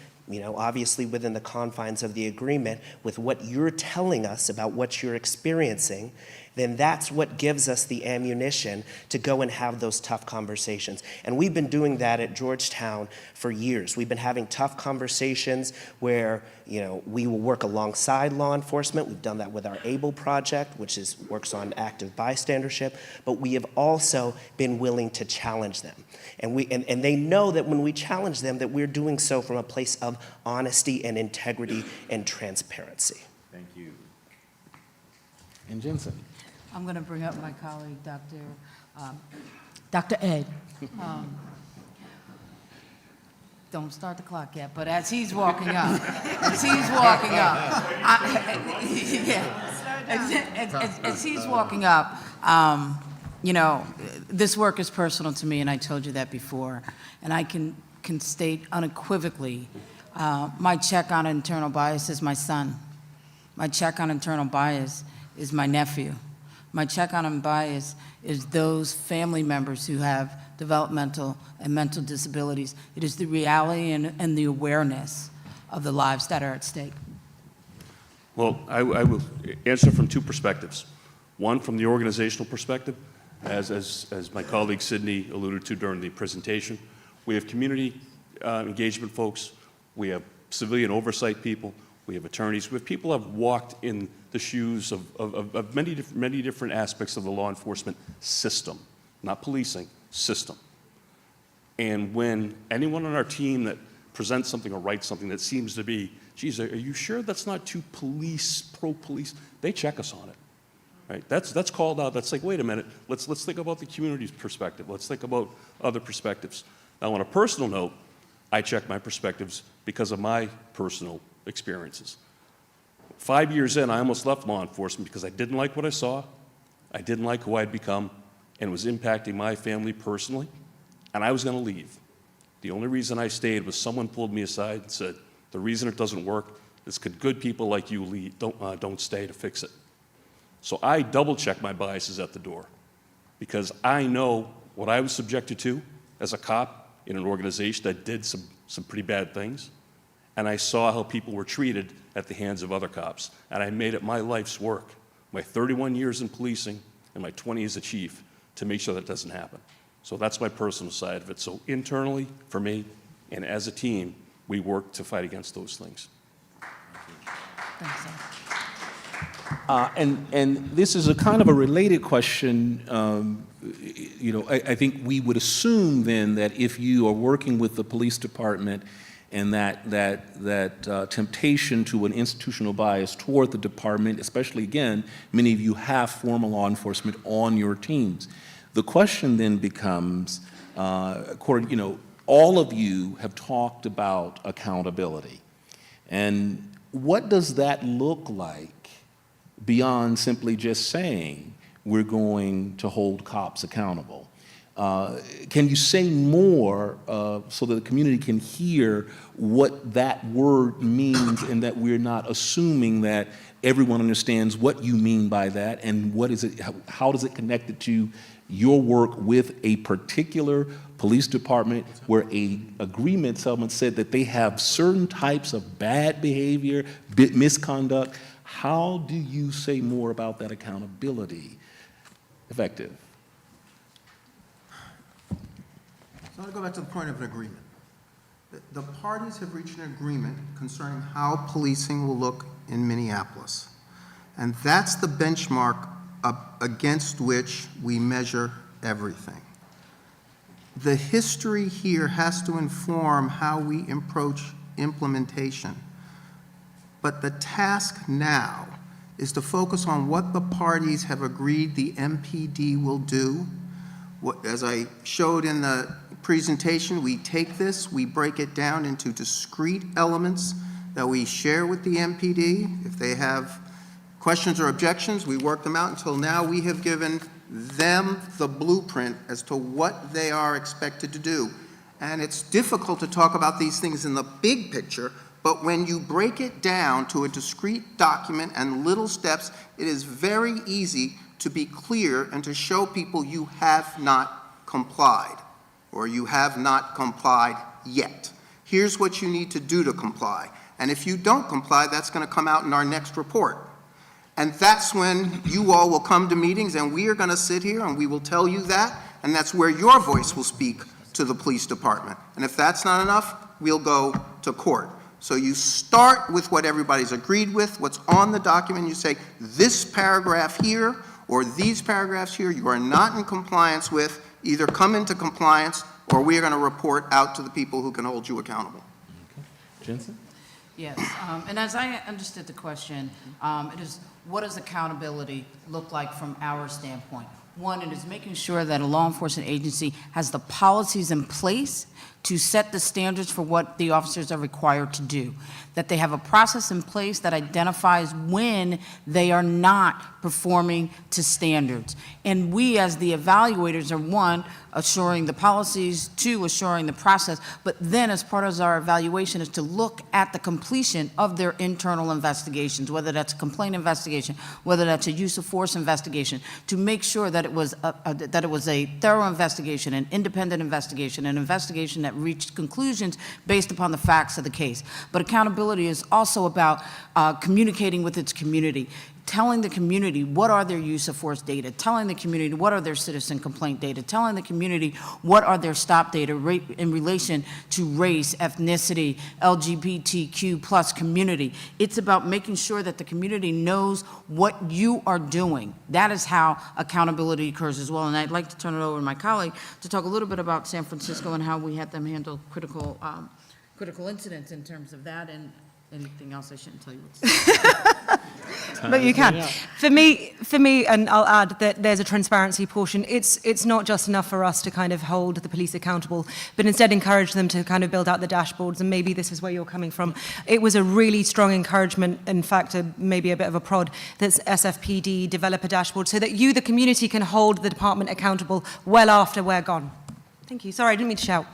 S19: obviously within the confines of the agreement, with what you're telling us about what you're experiencing, then that's what gives us the ammunition to go and have those tough conversations. And we've been doing that at Georgetown for years. We've been having tough conversations where, we will work alongside law enforcement. We've done that with our ABLE project, which works on active bystandership, but we have also been willing to challenge them. And they know that when we challenge them, that we're doing so from a place of honesty and integrity and transparency.
S1: Thank you. And Jensen.
S3: I'm going to bring up my colleague, Dr. Ed. Don't start the clock yet, but as he's walking up, as he's walking up, this work is personal to me, and I told you that before, and I can state unequivocally, my check on internal bias is my son. My check on internal bias is my nephew. My check on bias is those family members who have developmental and mental disabilities. It is the reality and the awareness of the lives that are at stake.
S14: Well, I will answer from two perspectives. One, from the organizational perspective, as my colleague Sydney alluded to during the presentation, we have community engagement folks, we have civilian oversight people, we have attorneys, we have people who have walked in the shoes of many different aspects of the law enforcement system, not policing, system. And when anyone on our team that presents something or writes something that seems to be, geez, are you sure that's not too pro-police? They check us on it, right? That's called out. That's like, wait a minute, let's think about the community's perspective. Let's think about other perspectives. Now, on a personal note, I check my perspectives because of my personal experiences. 5 years in, I almost left law enforcement because I didn't like what I saw, I didn't like who I'd become, and it was impacting my family personally, and I was going to leave. The only reason I stayed was someone pulled me aside and said, the reason it doesn't work is because good people like you leave, don't stay to fix it. So I double-checked my biases at the door because I know what I was subjected to as a cop in an organization that did some pretty bad things, and I saw how people were treated at the hands of other cops, and I made it my life's work, my 31 years in policing and my 20 as a chief, to make sure that doesn't happen. So that's my personal side of it. So internally, for me, and as a team, we work to fight against those things.
S1: And this is a kind of a related question. I think we would assume then that if you are working with the police department and that temptation to an institutional bias toward the department, especially, again, many of you have former law enforcement on your teams. The question then becomes, all of you have talked about accountability. And what does that look like beyond simply just saying we're going to hold cops accountable? Can you say more so that the community can hear what that word means and that we're not assuming that everyone understands what you mean by that and what is it, how does it connect it to your work with a particular police department where an agreement settlement said that they have certain types of bad behavior, misconduct? How do you say more about that accountability effective?
S2: So I want to go back to the point of an agreement. The parties have reached an agreement concerning how policing will look in Minneapolis. And that's the benchmark against which we measure everything. The history here has to inform how we approach implementation. But the task now is to focus on what the parties have agreed the MPD will do. As I showed in the presentation, we take this, we break it down into discrete elements that we share with the MPD. If they have questions or objections, we work them out. Until now, we have given them the blueprint as to what they are expected to do. And it's difficult to talk about these things in the big picture, but when you break it down to a discrete document and little steps, it is very easy to be clear and to show people you have not complied, or you have not complied yet. Here's what you need to do to comply. And if you don't comply, that's going to come out in our next report. And that's when you all will come to meetings and we are going to sit here and we will tell you that, and that's where your voice will speak to the police department. And if that's not enough, we'll go to court. So you start with what everybody's agreed with, what's on the document. You say, this paragraph here or these paragraphs here you are not in compliance with. Either come into compliance or we are going to report out to the people who can hold you accountable.
S1: Okay. Jensen?
S3: Yes, and as I understood the question, it is, what does accountability look like from our standpoint? One, it is making sure that a law enforcement agency has the policies in place to set the standards for what the officers are required to do, that they have a process in place that identifies when they are not performing to standards. And we, as the evaluators, are one, assuring the policies, two, assuring the process, but then as part of our evaluation is to look at the completion of their internal investigations, whether that's a complaint investigation, whether that's a use of force investigation, to make sure that it was a thorough investigation, an independent investigation, an investigation that reached conclusions based upon the facts of the case. But accountability is also about communicating with its community, telling the community what are their use of force data, telling the community what are their citizen complaint data, telling the community what are their stop data in relation to race, ethnicity, LGBTQ plus community. It's about making sure that the community knows what you are doing. That is how accountability occurs as well. And I'd like to turn it over to my colleague to talk a little bit about San Francisco and how we had them handle critical incidents in terms of that. And anything else, I shouldn't tell you what to say.
S4: But you can. For me, and I'll add that there's a transparency portion. It's not just enough for us to kind of hold the police accountable, but instead encourage them to kind of build out the dashboards, and maybe this is where you're coming from. It was a really strong encouragement, in fact, maybe a bit of a prod, that SFPD develop a dashboard so that you, the community, can hold the department accountable well after we're gone. Thank you. Sorry, I didn't mean to shout.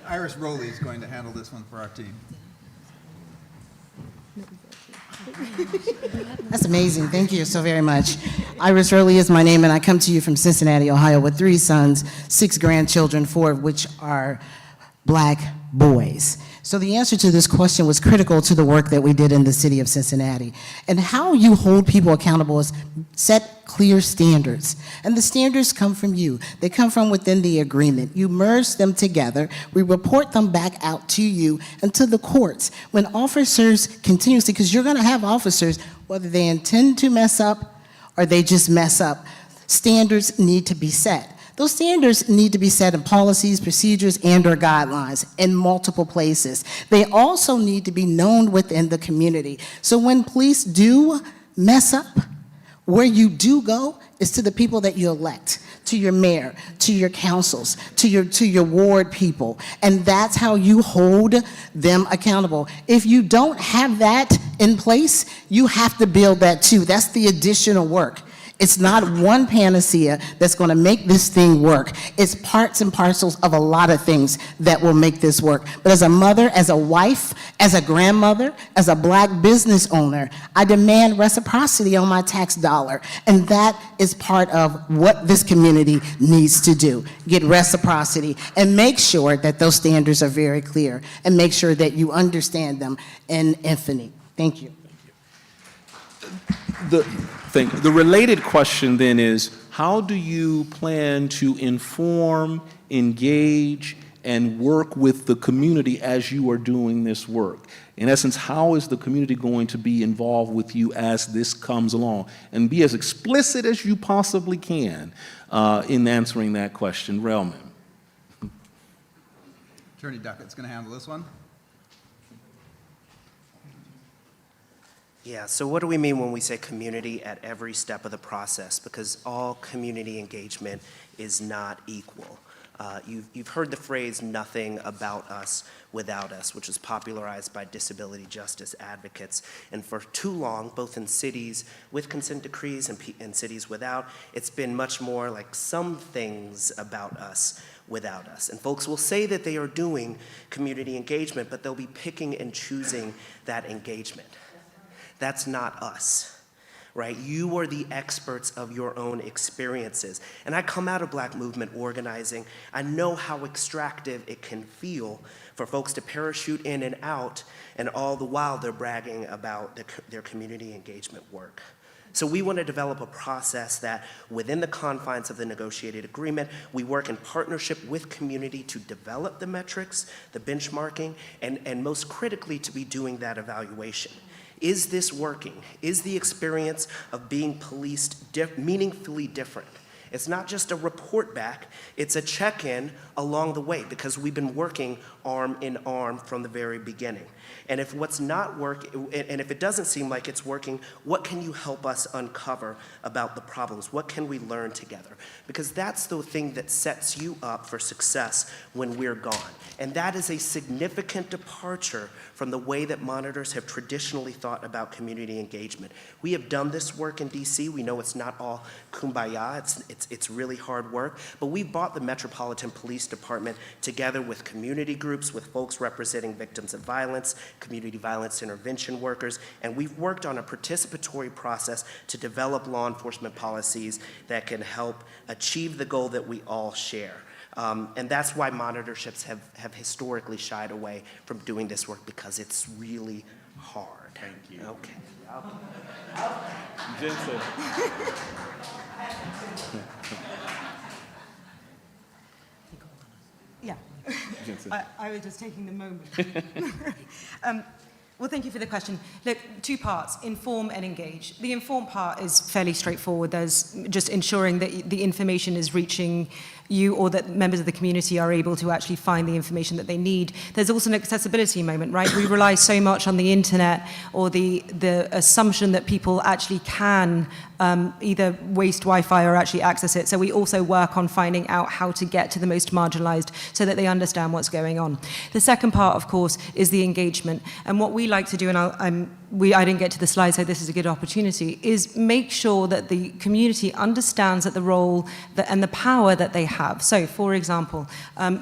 S9: Iris Rowley is going to handle this one for our team.
S20: That's amazing. Thank you so very much. Iris Rowley is my name, and I come to you from Cincinnati, Ohio, with 3 sons, 6 grandchildren, 4 of which are Black boys. So the answer to this question was critical to the work that we did in the city of Cincinnati. And how you hold people accountable is set clear standards. And the standards come from you. They come from within the agreement. You merge them together. We report them back out to you and to the courts. When officers continuously, because you're going to have officers, whether they intend to mess up or they just mess up, standards need to be set. Those standards need to be set in policies, procedures, and/or guidelines in multiple places. They also need to be known within the community. So when police do mess up, where you do go is to the people that you elect, to your mayor, to your councils, to your ward people, and that's how you hold them accountable. If you don't have that in place, you have to build that too. That's the additional work. It's not one panacea that's going to make this thing work. It's parts and parcels of a lot of things that will make this work. But as a mother, as a wife, as a grandmother, as a Black business owner, I demand reciprocity on my tax dollar. And that is part of what this community needs to do. Get reciprocity and make sure that those standards are very clear and make sure that you understand them in infinity. Thank you.
S1: The related question then is, how do you plan to inform, engage, and work with the community as you are doing this work? In essence, how is the community going to be involved with you as this comes along? And be as explicit as you possibly can in answering that question. Relman.
S9: Attorney Duckett's going to handle this one.
S19: Yeah, so what do we mean when we say community at every step of the process? Because all community engagement is not equal. You've heard the phrase, nothing about us without us, which was popularized by disability justice advocates. And for too long, both in cities with consent decrees and cities without, it's been much more like some things about us without us. And folks will say that they are doing community engagement, but they'll be picking and choosing that engagement. That's not us, right? You are the experts of your own experiences. And I come out of Black movement organizing. I know how extractive it can feel for folks to parachute in and out, and all the while they're bragging about their community engagement work. So we want to develop a process that within the confines of the negotiated agreement, we work in partnership with community to develop the metrics, the benchmarking, and most critically to be doing that evaluation. Is this working? Is the experience of being policed meaningfully different? It's not just a report back, it's a check-in along the way, because we've been working arm in arm from the very beginning. And if what's not working, and if it doesn't seem like it's working, what can you help us uncover about the problems? What can we learn together? Because that's the thing that sets you up for success when we're gone. And that is a significant departure from the way that monitors have traditionally thought about community engagement. We have done this work in DC. We know it's not all kumbaya, it's really hard work, but we brought the Metropolitan Police Department together with community groups, with folks representing victims of violence, community violence intervention workers, and we've worked on a participatory process to develop law enforcement policies that can help achieve the goal that we all share. And that's why monitorships have historically shied away from doing this work, because it's really hard.
S1: Thank you.
S19: Okay.
S1: Jensen.
S4: Yeah.
S1: Jensen.
S4: I was just taking the moment. Well, thank you for the question. Look, 2 parts, inform and engage. The inform part is fairly straightforward. There's just ensuring that the information is reaching you or that members of the community are able to actually find the information that they need. There's also an accessibility moment, right? We rely so much on the internet or the assumption that people actually can either waste Wi-Fi or actually access it. So we also work on finding out how to get to the most marginalized so that they understand what's going on. The second part, of course, is the engagement. And what we like to do, and I didn't get to the slide, so this is a good opportunity, is make sure that the community understands that the role and the power that they have. So, for example,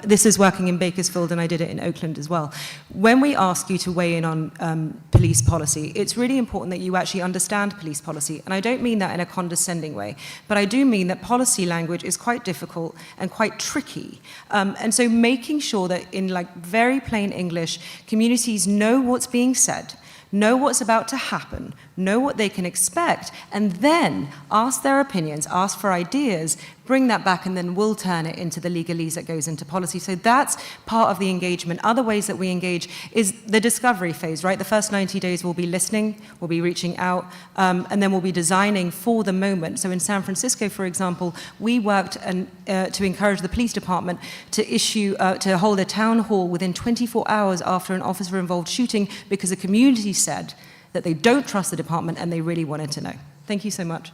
S4: this is working in Bakersfield, and I did it in Oakland as well. When we ask you to weigh in on police policy, it's really important that you actually understand police policy. And I don't mean that in a condescending way, but I do mean that policy language is quite difficult and quite tricky. And so making sure that in very plain English, communities know what's being said, know what's about to happen, know what they can expect, and then ask their opinions, ask for ideas, bring that back, and then we'll turn it into the legalese that goes into policy. So that's part of the engagement. Other ways that we engage is the discovery phase, right? The first 90 days we'll be listening, we'll be reaching out, and then we'll be designing for the moment. So in San Francisco, for example, we worked to encourage the police department to hold a town hall within 24 hours after an officer-involved shooting because the community said that they don't trust the department and they really wanted to know. Thank you so much.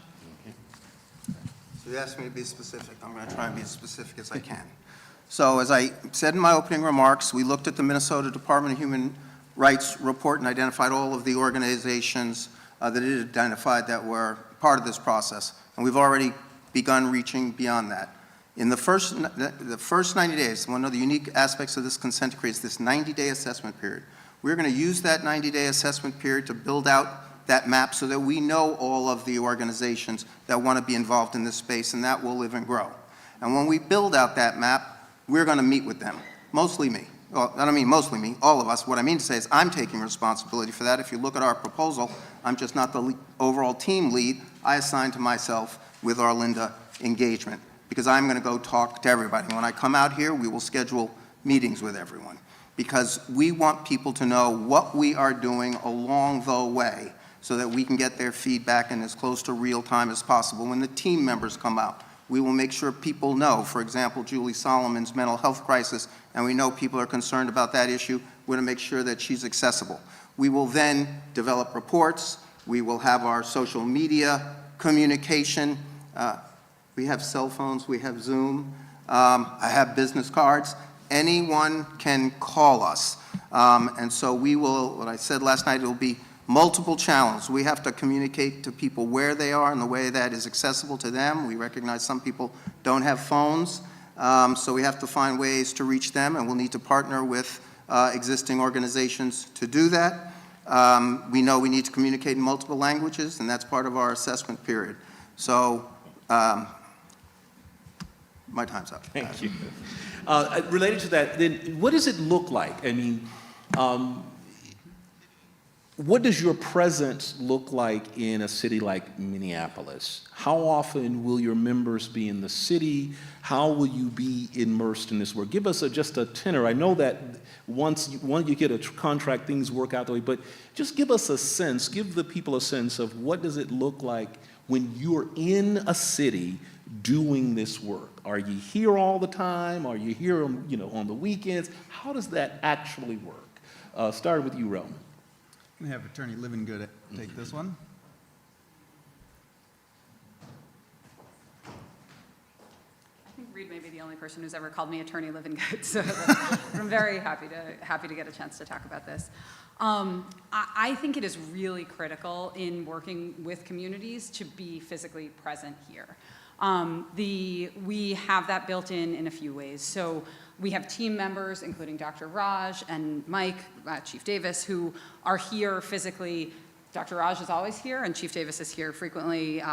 S2: So you asked me to be specific. I'm going to try and be as specific as I can. So as I said in my opening remarks, we looked at the Minnesota Department of Human Rights report and identified all of the organizations that it identified that were part of this process. And we've already begun reaching beyond that. In the first 90 days, one of the unique aspects of this consent decree is this 90-day assessment period. We're going to use that 90-day assessment period to build out that map so that we know all of the organizations that want to be involved in this space, and that will live and grow. And when we build out that map, we're going to meet with them, mostly me. Well, I don't mean mostly me, all of us. What I mean to say is I'm taking responsibility for that. If you look at our proposal, I'm just not the overall team lead. I assigned to myself with our Linda engagement because I'm going to go talk to everybody. When I come out here, we will schedule meetings with everyone, because we want people to know what we are doing along the way so that we can get their feedback in as close to real time as possible. When the team members come out, we will make sure people know, for example, Julie Solomon's mental health crisis, and we know people are concerned about that issue. We're going to make sure that she's accessible. We will then develop reports. We will have our social media communication. We have cell phones. We have Zoom. I have business cards. Anyone can call us. And so we will, what I said last night, it will be multiple channels. We have to communicate to people where they are in the way that is accessible to them. We recognize some people don't have phones, so we have to find ways to reach them, and we'll need to partner with existing organizations to do that. We know we need to communicate in multiple languages, and that's part of our assessment period. So my time's up.
S1: Thank you. Related to that, then, what does it look like? I mean, what does your presence look like in a city like Minneapolis? How often will your members be in the city? How will you be immersed in this work? Give us just a tenor. I know that once you get a contract, things work out the way, but just give us a sense, give the people a sense of what does it look like when you're in a city doing this work. Are you here all the time? Are you here on the weekends? How does that actually work? Starting with you, Roman.
S9: I'm going to have Attorney Livingood take this one.
S10: I think Reed may be the only person who's ever called me Attorney Livingood, so I'm very happy to get a chance to talk about this. I think it is really critical in working with communities to be physically present here. We have that built in a few ways. So we have team members, including Dr. Raj and Mike, Chief Davis, who are here physically. Dr. Raj is always here, and Chief Davis is here frequently,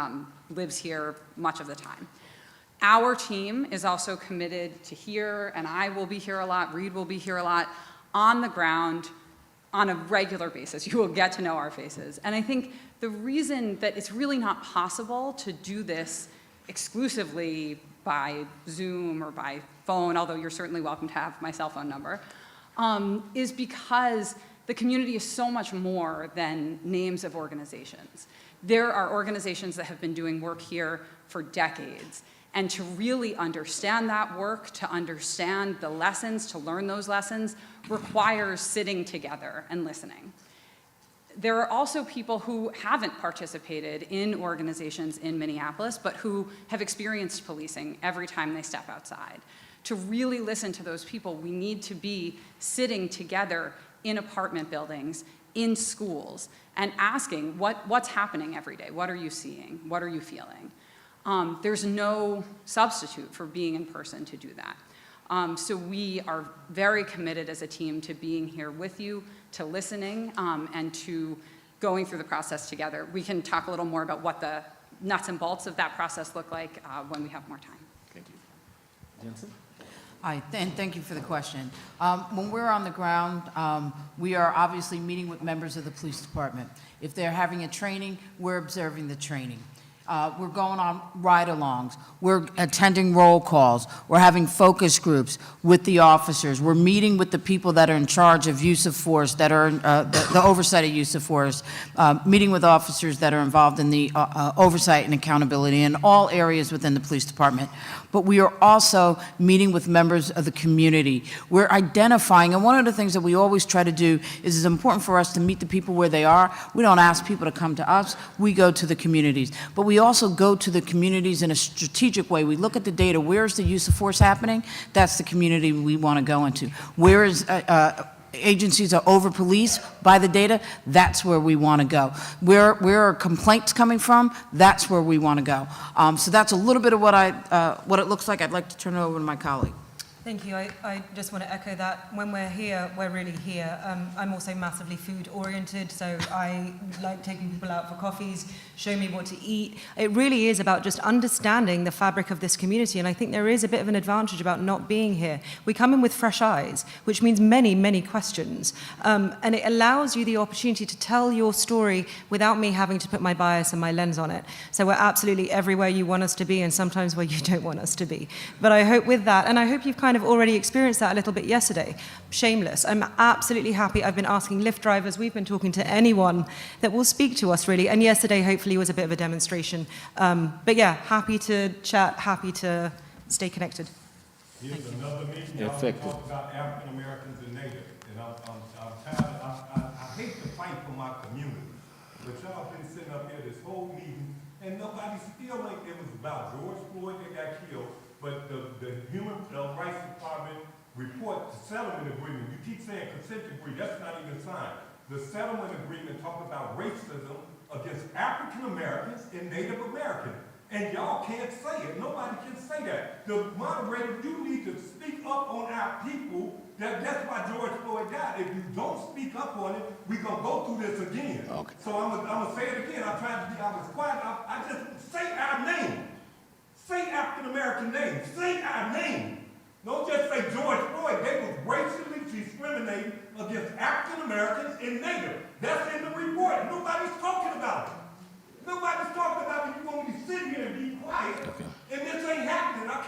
S10: lives here much of the time. Our team is also committed to here, and I will be here a lot, Reed will be here a lot, on the ground, on a regular basis. You will get to know our faces. And I think the reason that it's really not possible to do this exclusively by Zoom or by phone, although you're certainly welcome to have my cell phone number, is because the community is so much more than names of organizations. There are organizations that have been doing work here for decades. And to really understand that work, to understand the lessons, to learn those lessons, requires sitting together and listening. There are also people who haven't participated in organizations in Minneapolis, but who have experienced policing every time they step outside. To really listen to those people, we need to be sitting together in apartment buildings, in schools, and asking what's happening every day? What are you seeing? What are you feeling? There's no substitute for being in person to do that. So we are very committed as a team to being here with you, to listening, and to going through the process together. We can talk a little more about what the nuts and bolts of that process look like when we have more time.
S1: Thank you. Jensen?
S3: Hi, and thank you for the question. When we're on the ground, we are obviously meeting with members of the police department. If they're having a training, we're observing the training. We're going on ride-alongs. We're attending roll calls. We're having focus groups with the officers. We're meeting with the people that are in charge of use of force, that are the oversight of use of force, meeting with officers that are involved in the oversight and accountability in all areas within the police department. But we are also meeting with members of the community. We're identifying, and one of the things that we always try to do is it's important for us to meet the people where they are. We don't ask people to come to us. We go to the communities. But we also go to the communities in a strategic way. We look at the data. Where is the use of force happening? That's the community we want to go into. Where is agencies are over-policed by the data? That's where we want to go. Where are complaints coming from? That's where we want to go. So that's a little bit of what it looks like. I'd like to turn it over to my colleague.
S4: Thank you. I just want to echo that. When we're here, we're really here. I'm also massively food-oriented, so I like taking people out for coffees, show me what to eat. It really is about just understanding the fabric of this community, and I think there is a bit of an advantage about not being here. We come in with fresh eyes, which means many, many questions, and it allows you the opportunity to tell your story without me having to put my bias and my lens on it. So we're absolutely everywhere you want us to be, and sometimes where you don't want us to be. But I hope with that, and I hope you've kind of already experienced that a little bit yesterday. Shameless. I'm absolutely happy. I've been asking Lyft drivers, we've been talking to anyone that will speak to us, really. And yesterday, hopefully, was a bit of a demonstration. But yeah, happy to chat, happy to stay connected.
S8: Here's another meeting.
S1: Effective.
S8: Talk about African Americans and Native. And I'm tired. I hate to fight for my community, but y'all been sitting up here this whole meeting, and nobody still like it was about George Floyd that got killed. But the Human Rights Department report, the settlement agreement, you keep saying consent decree, that's not even signed. The settlement agreement talked about racism against African Americans and Native Americans. And y'all can't say it. Nobody can say that. The moderator, you need to speak up on our people. That's why George Floyd died. If you don't speak up on it, we're going to go through this again. Okay. So I'm going to say it again. I was quiet. I just say our name. Say African American names. Say our name. Don't just say George Floyd. They was racially discriminating against African Americans and Native. That's in the report. Nobody's talking about it. Nobody's talking about it. You want me to sit here and be quiet. Okay. And this ain't happening. I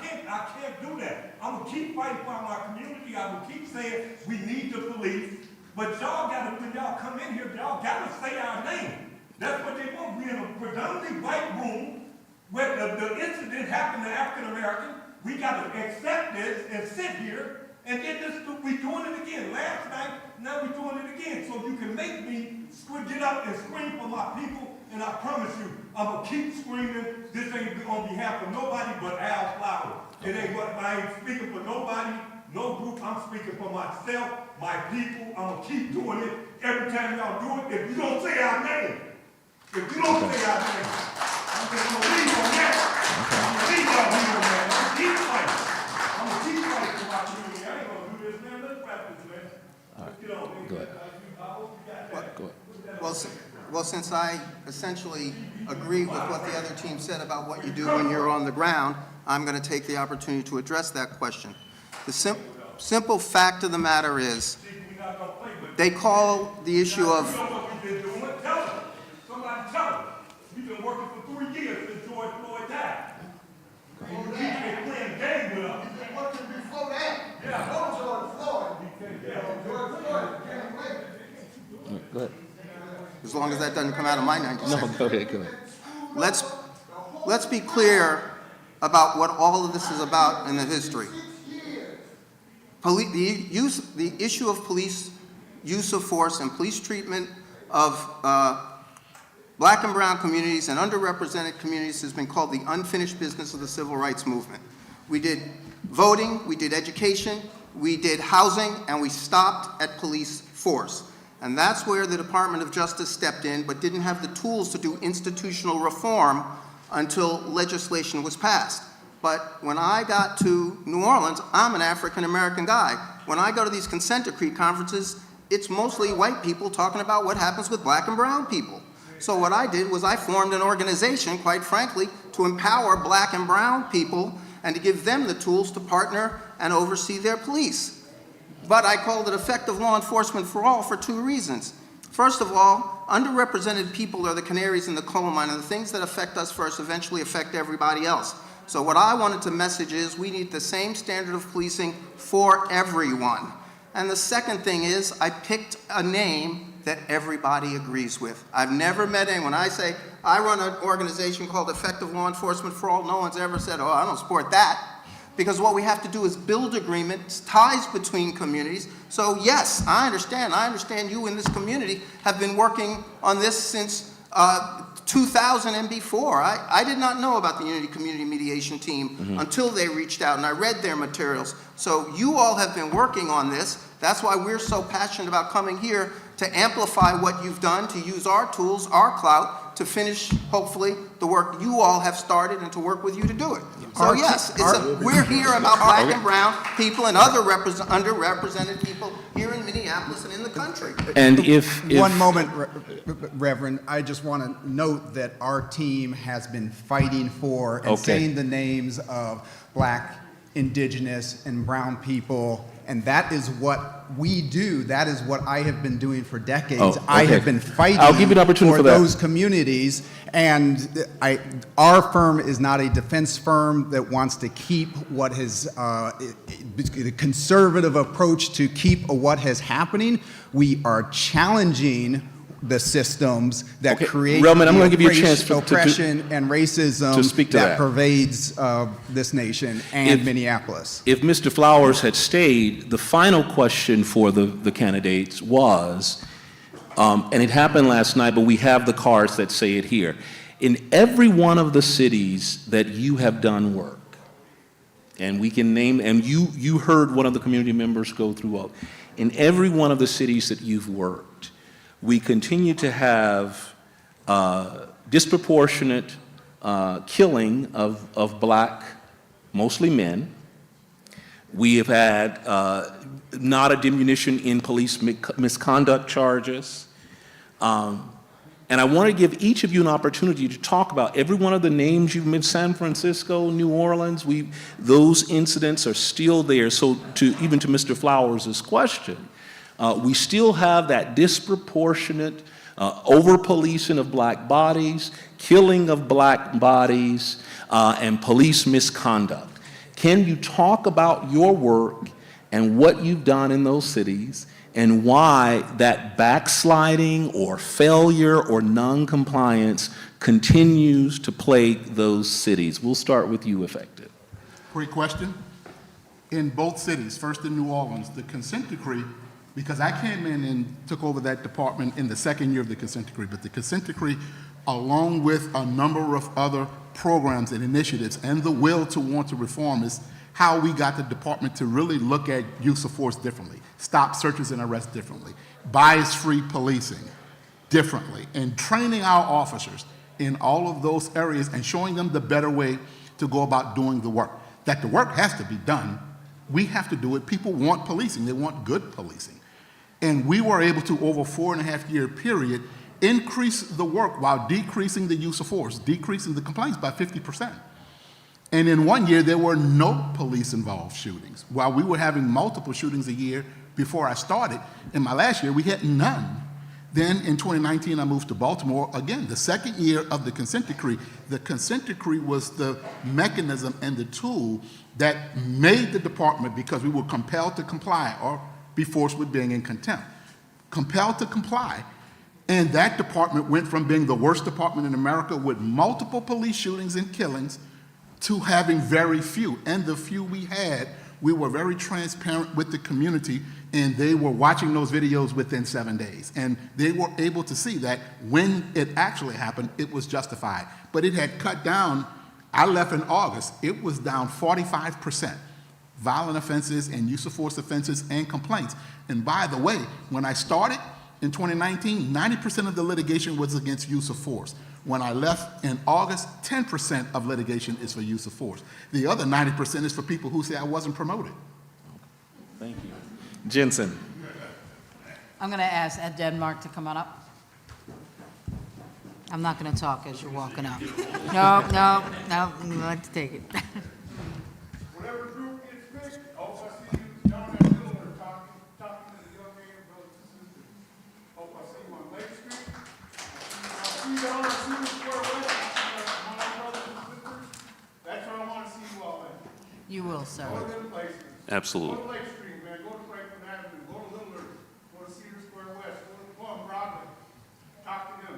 S8: can't do that. I'm gonna keep fighting for my community. I will keep saying we need the police. But y'all gotta, when y'all come in here, y'all gotta say our name. That's what they want. We're in a predominantly white room where the incident happened to African Americans. We got to accept this and sit here, and then we doing it again. Last night, now we're doing it again. So you can make me get up and scream for my people, and I promise you, I'm going to keep screaming. This ain't on behalf of nobody but Al Flower. It ain't what I ain't speaking for nobody, no group. I'm speaking for myself, my people. I'm going to keep doing it every time y'all do it. If you don't say our name, if you don't say our name, I'm just going to leave on that. I'm going to leave y'all here on that. I'm going to keep fighting. I'm going to keep fighting for my community. I ain't going to do this, man. Let's practice, man. Let's get on.
S1: Go ahead.
S8: I hope you got that.
S1: Go ahead.
S2: Well, since I essentially agree with what the other team said about what you do when you're on the ground, I'm going to take the opportunity to address that question. The simple fact of the matter is, they call the issue of...
S8: Somebody tell them. We've been working for 3 years since George Floyd died. And you keep playing game with us. You've been working before that. Yeah. No George Floyd. Yeah. George Floyd can't wait.
S1: Go ahead.
S2: As long as that doesn't come out of my 90 seconds.
S1: No, go ahead, go ahead.
S2: Let's...
S8: The
S2: let's be clear about what all of this is about in the history. The issue of police use of force and police treatment of black and brown communities and underrepresented communities has been called the unfinished business of the civil rights movement. We did voting, we did education, we did housing, and we stopped at police force. And that's where the Department of Justice stepped in, but didn't have the tools to do institutional reform until legislation was passed. But when I got to New Orleans, I'm an African-American guy. When I go to these consent decree conferences, it's mostly white people talking about what happens with black and brown people. So what I did was I formed an organization, quite frankly, to empower black and brown people and to give them the tools to partner and oversee their police. But I called it effective law enforcement for all for two reasons. First of all, underrepresented people are the canaries in the coal mine, and the things that affect us first eventually affect everybody else. So what I wanted to message is we need the same standard of policing for everyone. And the second thing is I picked a name that everybody agrees with. I've never met anyone. I say I run an organization called Effective Law Enforcement for All. No one's ever said, oh, I don't support that. Because what we have to do is build agreements, ties between communities. So yes, I understand you in this community have been working on this since 2000 and before. I did not know about the Unity Community Mediation Team until they reached out and I read their materials. So you all have been working on this. That's why we're so passionate about coming here to amplify what you've done, to use our tools, our clout, to finish, hopefully, the work you all have started and to work with you to do it. So yes, we're here about black and brown people and other underrepresented people here in Minneapolis and in the country.
S5: And if one moment, Reverend, I just want to note that our team has been fighting for and saying the names of black, indigenous, and brown people, and that is what we do. That is what I have been doing for decades. I have been fighting
S14: I'll give you an opportunity for that.
S5: those communities, and our firm is not a defense firm that wants to keep what has, the conservative approach to keep what has happening. We are challenging the systems that create
S14: Relman, I'm going to give you a chance
S5: oppression and racism
S14: to speak to that
S5: pervades this nation and Minneapolis.
S1: If Mr. Flowers had stayed, the final question for the candidates was, and it happened last night, but we have the cards that say it here. In every one of the cities that you have done work, and we can name, and you heard one of the community members go through all, in every one of the cities that you've worked, we continue to have disproportionate killing of black, mostly men. We have had not a diminution in police misconduct charges. And I want to give each of you an opportunity to talk about every one of the names you've mentioned, San Francisco, New Orleans, those incidents are still there. So even to Mr. Flowers' question, we still have that disproportionate over-policing of black bodies, killing of black bodies, and police misconduct. Can you talk about your work and what you've done in those cities and why that backsliding or failure or non-compliance continues to plague those cities? We'll start with you, Effective.
S12: Great question. In both cities, first in New Orleans, the consent decree, because I came in and took over that department in the second year of the consent decree, but the consent decree, along with a number of other programs and initiatives and the will to want to reform, is how we got the department to really look at use of force differently, stop searches and arrests differently, bias-free policing differently, and training our officers in all of those areas and showing them the better way to go about doing the work. That the work has to be done. We have to do it. People want policing. They want good policing. And we were able to, over a 4.5-year period, increase the work while decreasing the use of force, decreasing the complaints by 50%. And in 1 year, there were no police-involved shootings. While we were having multiple shootings a year before I started, in my last year, we had none. Then in 2019, I moved to Baltimore. Again, the second year of the consent decree. The consent decree was the mechanism and the tool that made the department, because we were compelled to comply or be forced with being in contempt, compelled to comply. And that department went from being the worst department in America with multiple police shootings and killings to having very few. And the few we had, we were very transparent with the community, and they were watching those videos within 7 days. And they were able to see that when it actually happened, it was justified. But it had cut down. I left in August. It was down 45%. Violent offenses and use of force offenses and complaints. And by the way, when I started in 2019, 90% of the litigation was against use of force. When I left in August, 10% of litigation is for use of force. The other 90% is for people who say I wasn't promoted.
S1: Thank you. Jensen.
S3: I'm going to ask Ed Denmark to come on up. I'm not going to talk as you're walking up. No, you want to take it.
S8: Whatever group gets picked, hope I see you down that middle or talking to the young man, brothers and sisters. Hope I see you on Lake Street. I'll see you down on City Square West, my brothers and sisters. That's where I want to see you all at.
S3: You will, sir.
S8: Go to them places.
S14: Absolutely.
S8: Go to Lake Street, man. Go to Franklin Avenue. Go to Little Earth. Go to Cedar Square West. Go on Broadway. Talk to them.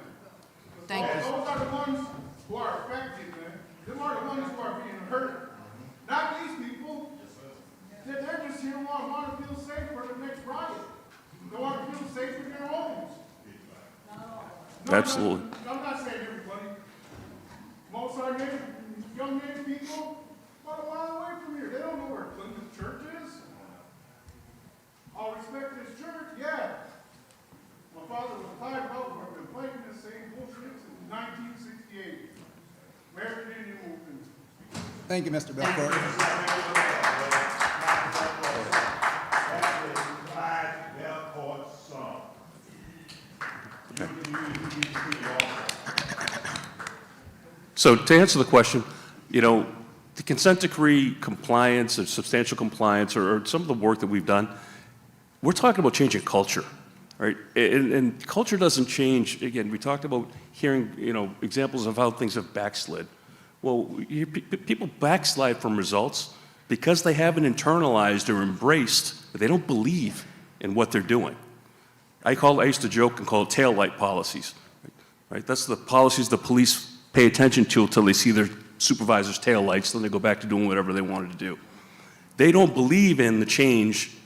S3: Thank you.
S8: Those are the ones who are affected, man. Them are the ones who are being hurt. Not these people. They're just here want to feel safe for the next riot. They want to feel safe in their homes.
S14: Absolutely.
S8: I'm not saying everybody. Most are young native people about a mile away from here. They don't know where Clinton Church is. I'll respect this church, yeah. My father was a fire brother. I've been fighting the same bullshit since 1968. American Indian movement.
S5: Thank you, Mr. Belcourt.
S14: So to answer the question, you know, the consent decree compliance or substantial compliance or some of the work that we've done, we're talking about changing culture, right? And culture doesn't change. Again, we talked about hearing, you know, examples of how things have backslid. Well, people backslide from results because they haven't internalized or embraced that they don't believe in what they're doing. I used to joke and call it taillight policies, right? That's the policies the police pay attention to until they see their supervisor's taillights, then they go back to doing whatever they wanted to do. They don't believe in the change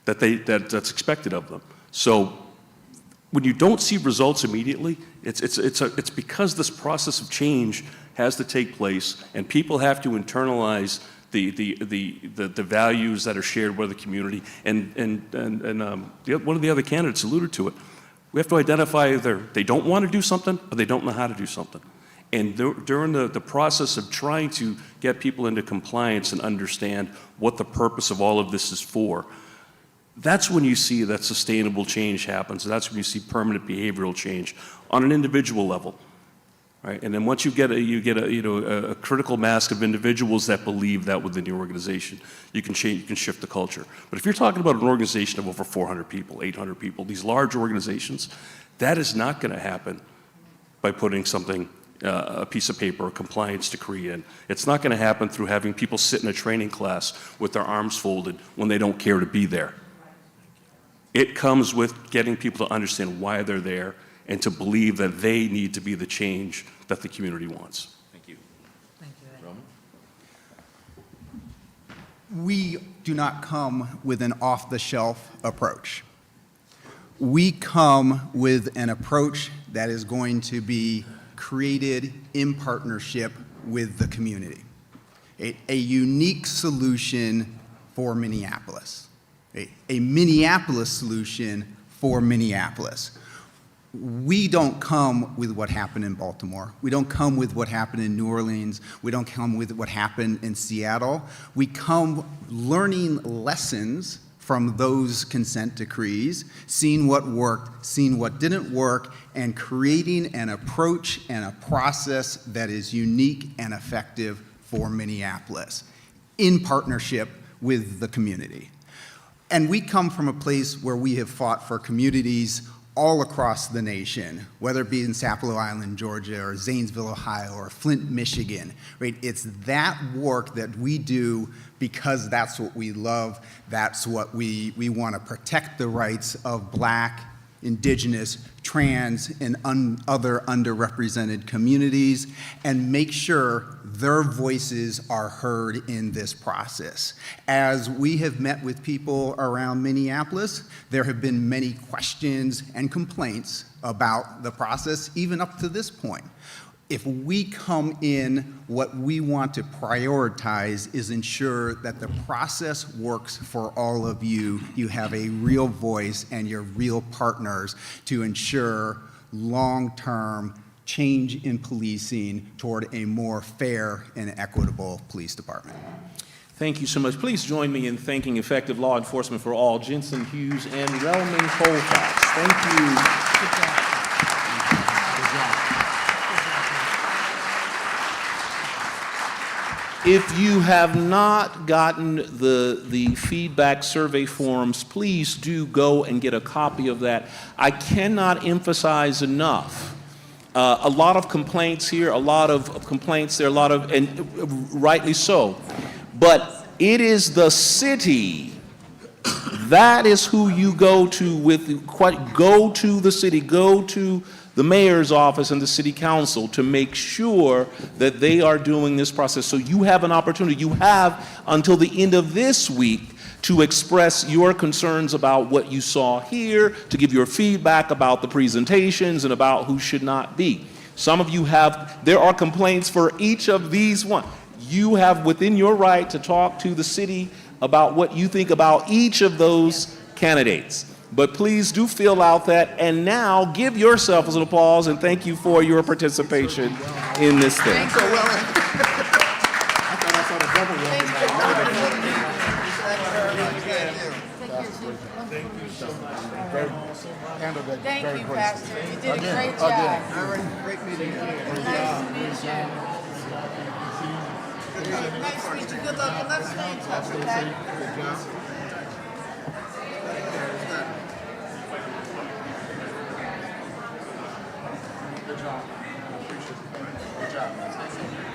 S14: that's expected of them. So when you don't see results immediately, it's because this process of change has to take place, and people have to internalize the values that are shared by the community. And one of the other candidates alluded to it. We have to identify either they don't want to do something or they don't know how to do something. And during the process of trying to get people into compliance and understand what the purpose of all of this is for, that's when you see that sustainable change happens. That's when you see permanent behavioral change on an individual level, right? And then once you get a critical mass of individuals that believe that within the organization, you can shift the culture. But if you're talking about an organization of over 400 people, 800 people, these large organizations, that is not going to happen by putting something, a piece of paper, a compliance decree in. It's not going to happen through having people sit in a training class with their arms folded when they don't care to be there. It comes with getting people to understand why they're there and to believe that they need to be the change that the community wants.
S1: Thank you.
S3: Thank you, Ed.
S1: Roman?
S5: We do not come with an off-the-shelf approach. We come with an approach that is going to be created in partnership with the community. A unique solution for Minneapolis. A Minneapolis solution for Minneapolis. We don't come with what happened in Baltimore. We don't come with what happened in New Orleans. We don't come with what happened in Seattle. We come learning lessons from those consent decrees, seeing what worked, seeing what didn't work, and creating an approach and a process that is unique and effective for Minneapolis in partnership with the community. And we come from a place where we have fought for communities all across the nation, whether it be in Sapelo Island, Georgia, or Zanesville, Ohio, or Flint, Michigan, right? It's that work that we do because that's what we love, that's what we want to protect the rights of Black, Indigenous, trans, and other underrepresented communities, and make sure their voices are heard in this process. As we have met with people around Minneapolis, there have been many questions and complaints about the process, even up to this point. If we come in, what we want to prioritize is ensure that the process works for all of you. You have a real voice and you're real partners to ensure long-term change in policing toward a more fair and equitable police department.
S1: Thank you so much. Please join me in thanking Effective Law Enforcement for All, Jensen Hughes and Relman Colfax. Thank you.
S3: Good job.
S1: If you have not gotten the feedback survey forms, please do go and get a copy of that. I cannot emphasize enough. A lot of complaints here, a lot of complaints there, and rightly so. But it is the city. That is who you go to go to the city, go to the mayor's office and the city council to make sure that they are doing this process. So you have an opportunity. You have until the end of this week to express your concerns about what you saw here, to give your feedback about the presentations and about who should not be. Some of you there are complaints for each of these ones. You have within your right to talk to the city about what you think about each of those candidates. But please do fill out that, and now give yourself an applause and thank you for your participation in this thing.
S3: Thank you, Pastor. You did a great job.
S5: Great meeting.
S3: Nice to meet you. Nice to meet you. Good luck, and let's stay in touch, okay?
S12: Good job. Good job, man.